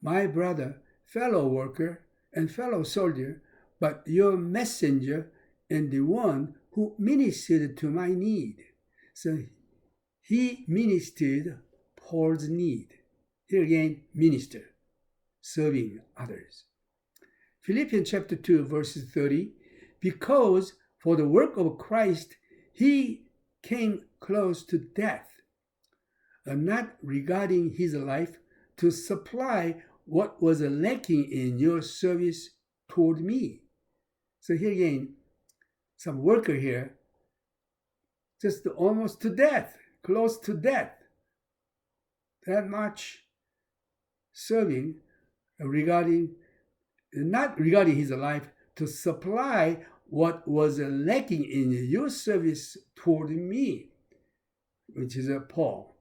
Speaker 1: my brother, fellow worker, and fellow soldier, but your messenger and the one who ministered to my need. So he ministered Paul's need. Here again, minister, serving others. Philippians chapter 2 verses 30, because for the work of Christ he came close to death, not regarding his life, to supply what was lacking in your service toward me. So here again, some worker here, just almost to death, close to death. That much serving not regarding his life, to supply what was lacking in your service toward me, which is Paul.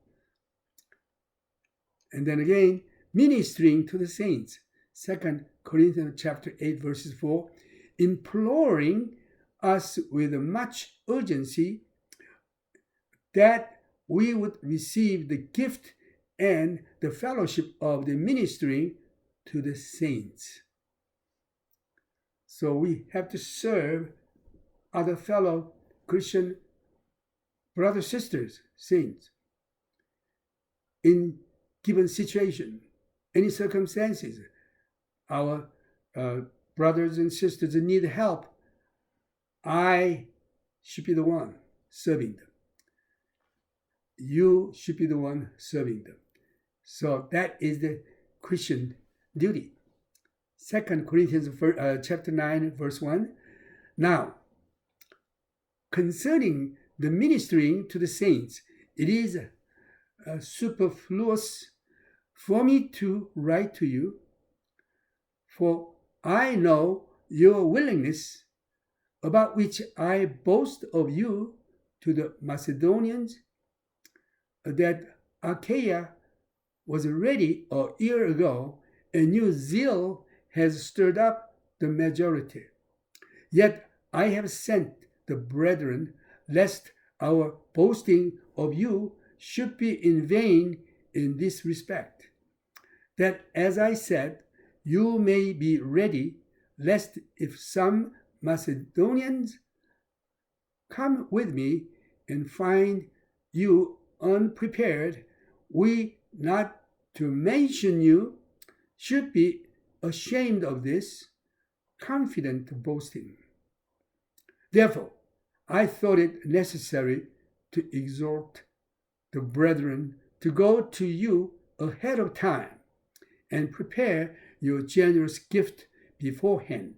Speaker 1: And then again, ministering to the saints. 2 Corinthians chapter 8 verses 4, imploring us with much urgency that we would receive the gift and the fellowship of the ministering to the saints. So we have to serve other fellow Christian brothers, sisters, saints in given situation, any circumstances. Our brothers and sisters need help. I should be the one serving them. You should be the one serving them. So that is the Christian duty. 2 Corinthians chapter 9, verse 1. Now, concerning the ministering to the saints, it is superfluous for me to write to you, for I know your willingness, about which I boast of you to the Macedonians, that Achaia was ready a year ago, and your zeal has stirred up the majority. Yet I have sent the brethren, lest our boasting of you should be in vain in this respect, that, as I said, you may be ready, lest if some Macedonians come with me and find you unprepared, we, not to mention you, should be ashamed of this confident boasting. Therefore, I thought it necessary to exhort the brethren to go to you ahead of time and prepare your generous gift beforehand,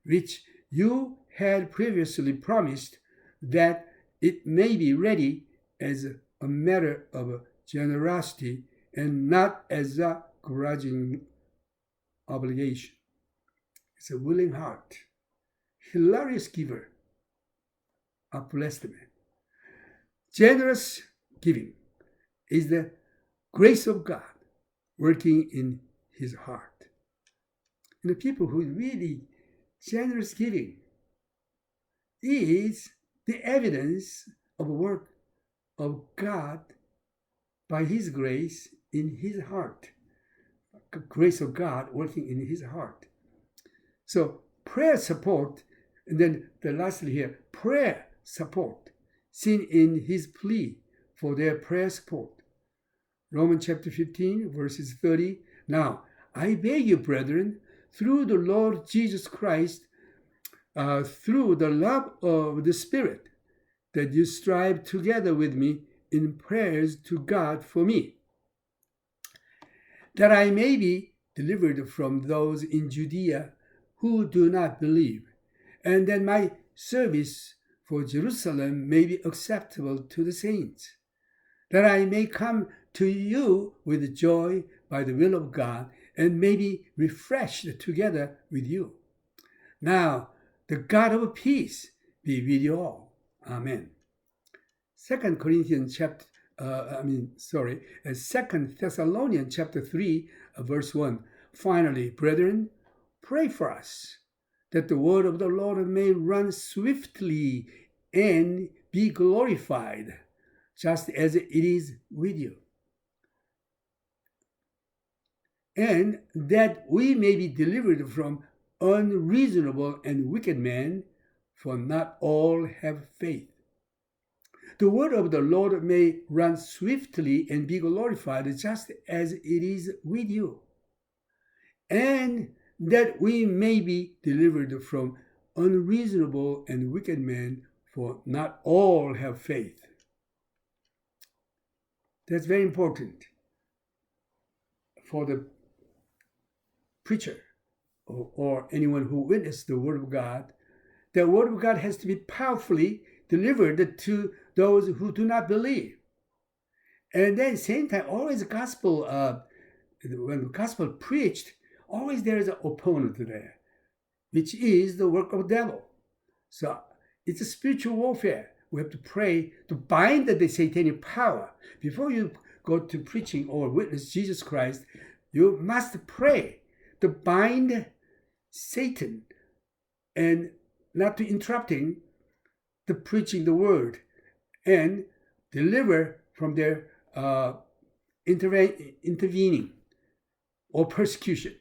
Speaker 1: which you had previously promised, that it may be ready as a matter of generosity and not as a grudging obligation. It's a willing heart, hilarious giver, a blessed man. Generous giving is the grace of God working in his heart. And the people who really generous giving is the evidence of a work of God by his grace in his heart. Grace of God working in his heart. So prayer support, and then lastly here, prayer support, seen in his plea for their prayer support. Romans chapter 15, verses 30. Now, I beg you, brethren, through the Lord Jesus Christ, through the love of the Spirit, that you strive together with me in prayers to God for me, that I may be delivered from those in Judea who do not believe, and that my service for Jerusalem may be acceptable to the saints, that I may come to you with joy by the will of God, and may be refreshed together with you. Now, the God of peace be with you all. Amen. 2 Thessalonians chapter 3, verse 1. Finally, brethren, pray for us, that the word of the Lord may run swiftly and be glorified, just as it is with you, and that we may be delivered from unreasonable and wicked men, for not all have faith. The word of the Lord may run swiftly and be glorified, just as it is with you, and that we may be delivered from unreasonable and wicked men, for not all have faith. That's very important for the preacher or anyone who witnessed the Word of God. The Word of God has to be powerfully delivered to those who do not believe. And then same time, always gospel, when the gospel preached, always there is an opponent there, which is the work of the devil. So it's a spiritual warfare. We have to pray to bind the satanic power. Before you go to preaching or witness Jesus Christ, you must pray to bind Satan and not to interrupting the preaching the word, and deliver from their intervening or persecution.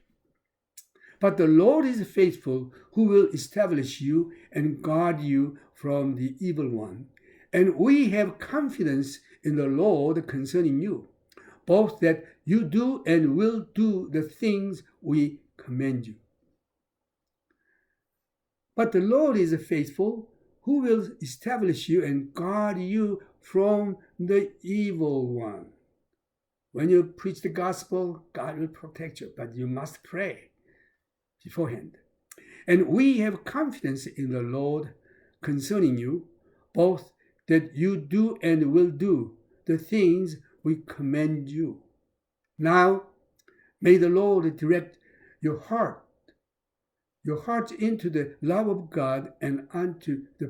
Speaker 1: But the Lord is faithful, who will establish you and guard you from the evil one. And we have confidence in the Lord concerning you, both that you do and will do the things we command you. But the Lord is faithful, who will establish you and guard you from the evil one. When you preach the gospel, God will protect you, but you must pray beforehand. And we have confidence in the Lord concerning you, both that you do and will do the things we command you. Now, may the Lord direct your hearts into the love of God and unto the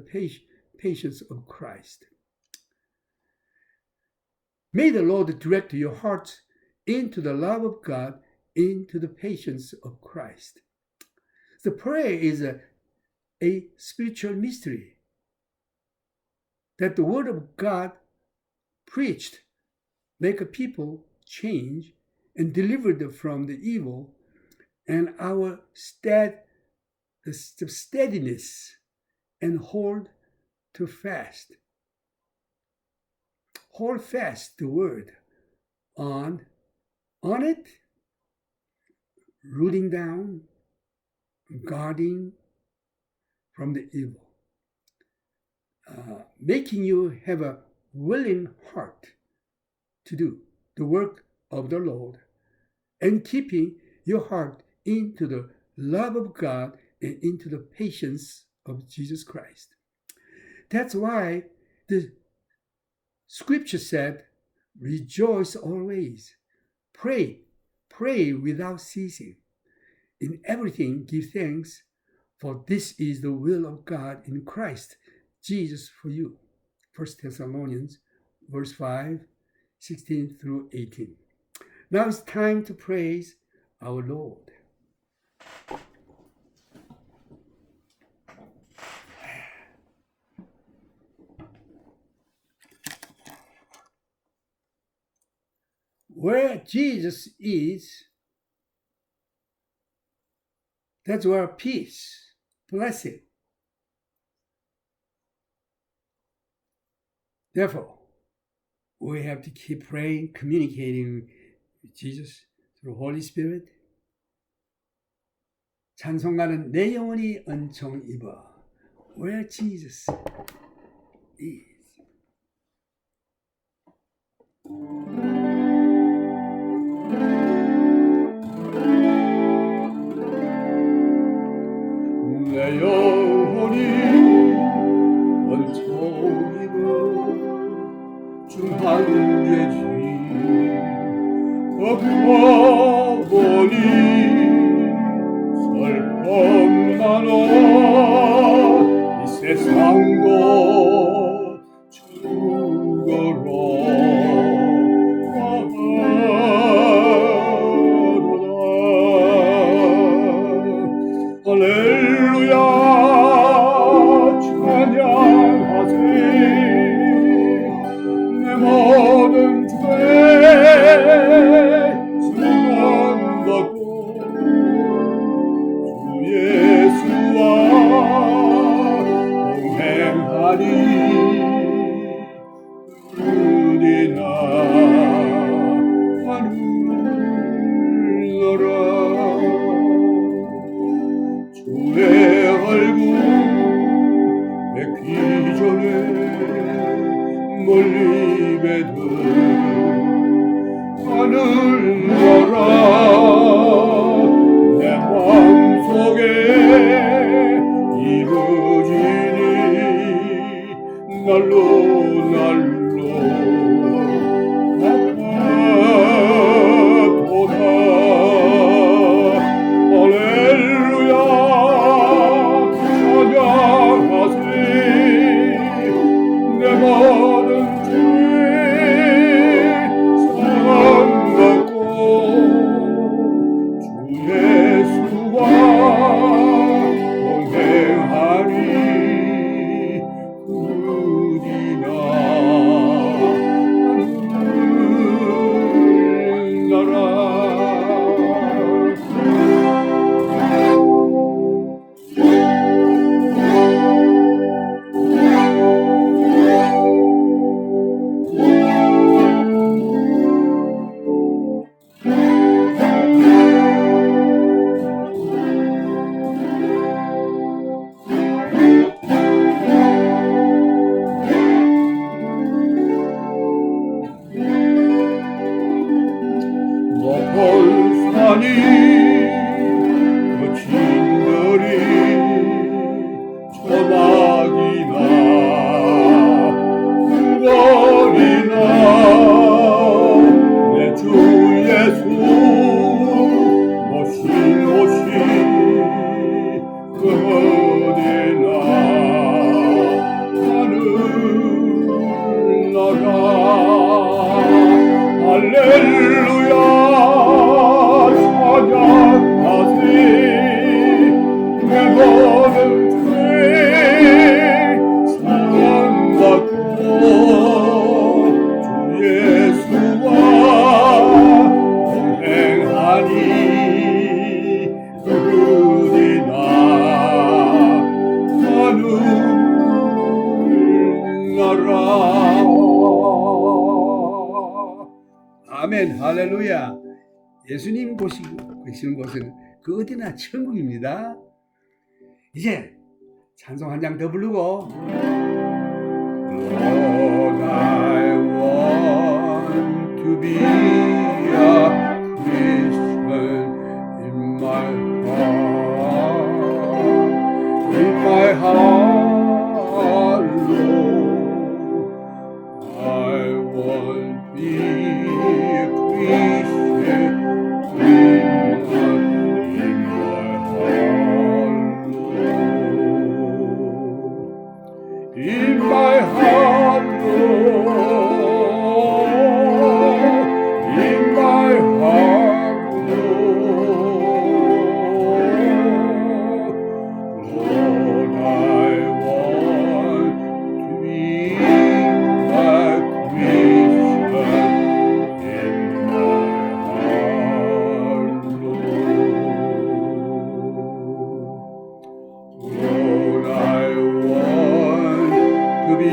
Speaker 1: patience of Christ. May the Lord direct your hearts into the love of God, into the patience of Christ. The prayer is a spiritual mystery that the word of God preached make a people change and deliver them from the evil, and our steadiness and hold fast the word on it, rooting down, guarding from the evil, making you have a willing heart to do the work of the Lord, and keeping your heart into the love of God and into the patience of Jesus Christ. That's why the scripture said, rejoice always, pray without ceasing. In everything give thanks, for this is the will of God in Christ Jesus for you. 1 Thessalonians verse 5, 16 through 18. Now it's time to praise our Lord. Where Jesus is, that's where peace, blessing. Therefore, we have to keep praying, communicating with Jesus through Holy Spirit. 찬송가는 내 영혼이 은총 입어. Where Jesus is. 내 영혼이 은총 입어 중한 죄지 덕하보니 슬픔 많아 이 세상도 죽어라 할렐루야 찬양하세 내 모든 죄 수건받고 주 예수와 동행하니 그리나 하늘나라 주의 얼굴 뵙기 전에 멀리 뵈던 하늘나라 내 마음속에 이루어지니 날로 가까도다 할렐루야 찬양하세 내 모든 죄
Speaker 2: 산이 거친들이 초막이나 궁궐이나 내 주 예수 모신 어디나 하늘나라 할렐루야 찬양하세 내 모든 죄 사랑받고 주 예수와 동행하니 어디나 하늘나라.
Speaker 1: 아멘, 할렐루야. 예수님 계시는 곳은 그 어디나 천국입니다. 이제 찬송 한 장 더 부르고
Speaker 2: Lord, I want to be a Christian in my heart, Lord. I want to be a Christian in my heart, Lord. In my heart, Lord, in my heart, Lord. Lord, I want to be a Christian in my heart, Lord. Lord, I want to be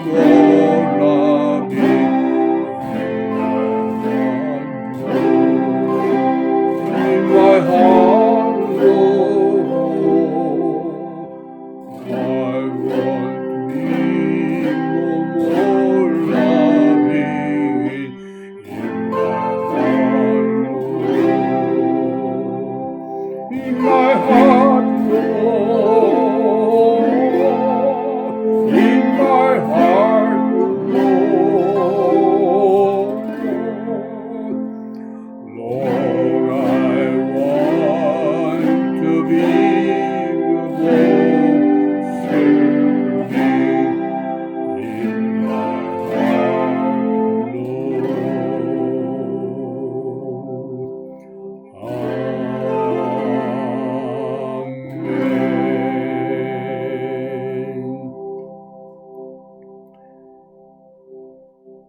Speaker 2: more loving in my heart, Lord. I want to be more loving in my heart, Lord. In my heart, Lord. In my heart, Lord. Lord, I want to be more serving in my heart, Lord.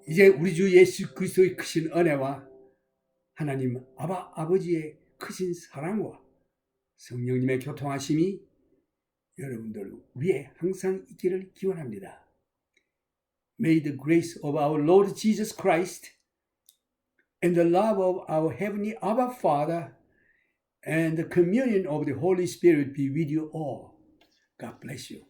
Speaker 1: 이제 우리 주 예수 그리스도의 크신 은혜와 하나님 아버지의 크신 사랑과 성령님의 교통하심이 여러분들 위에 항상 있기를 기원합니다. May the grace of our Lord Jesus Christ and the love of our heavenly Abba Father and the communion of the Holy Spirit be with you all. God bless you.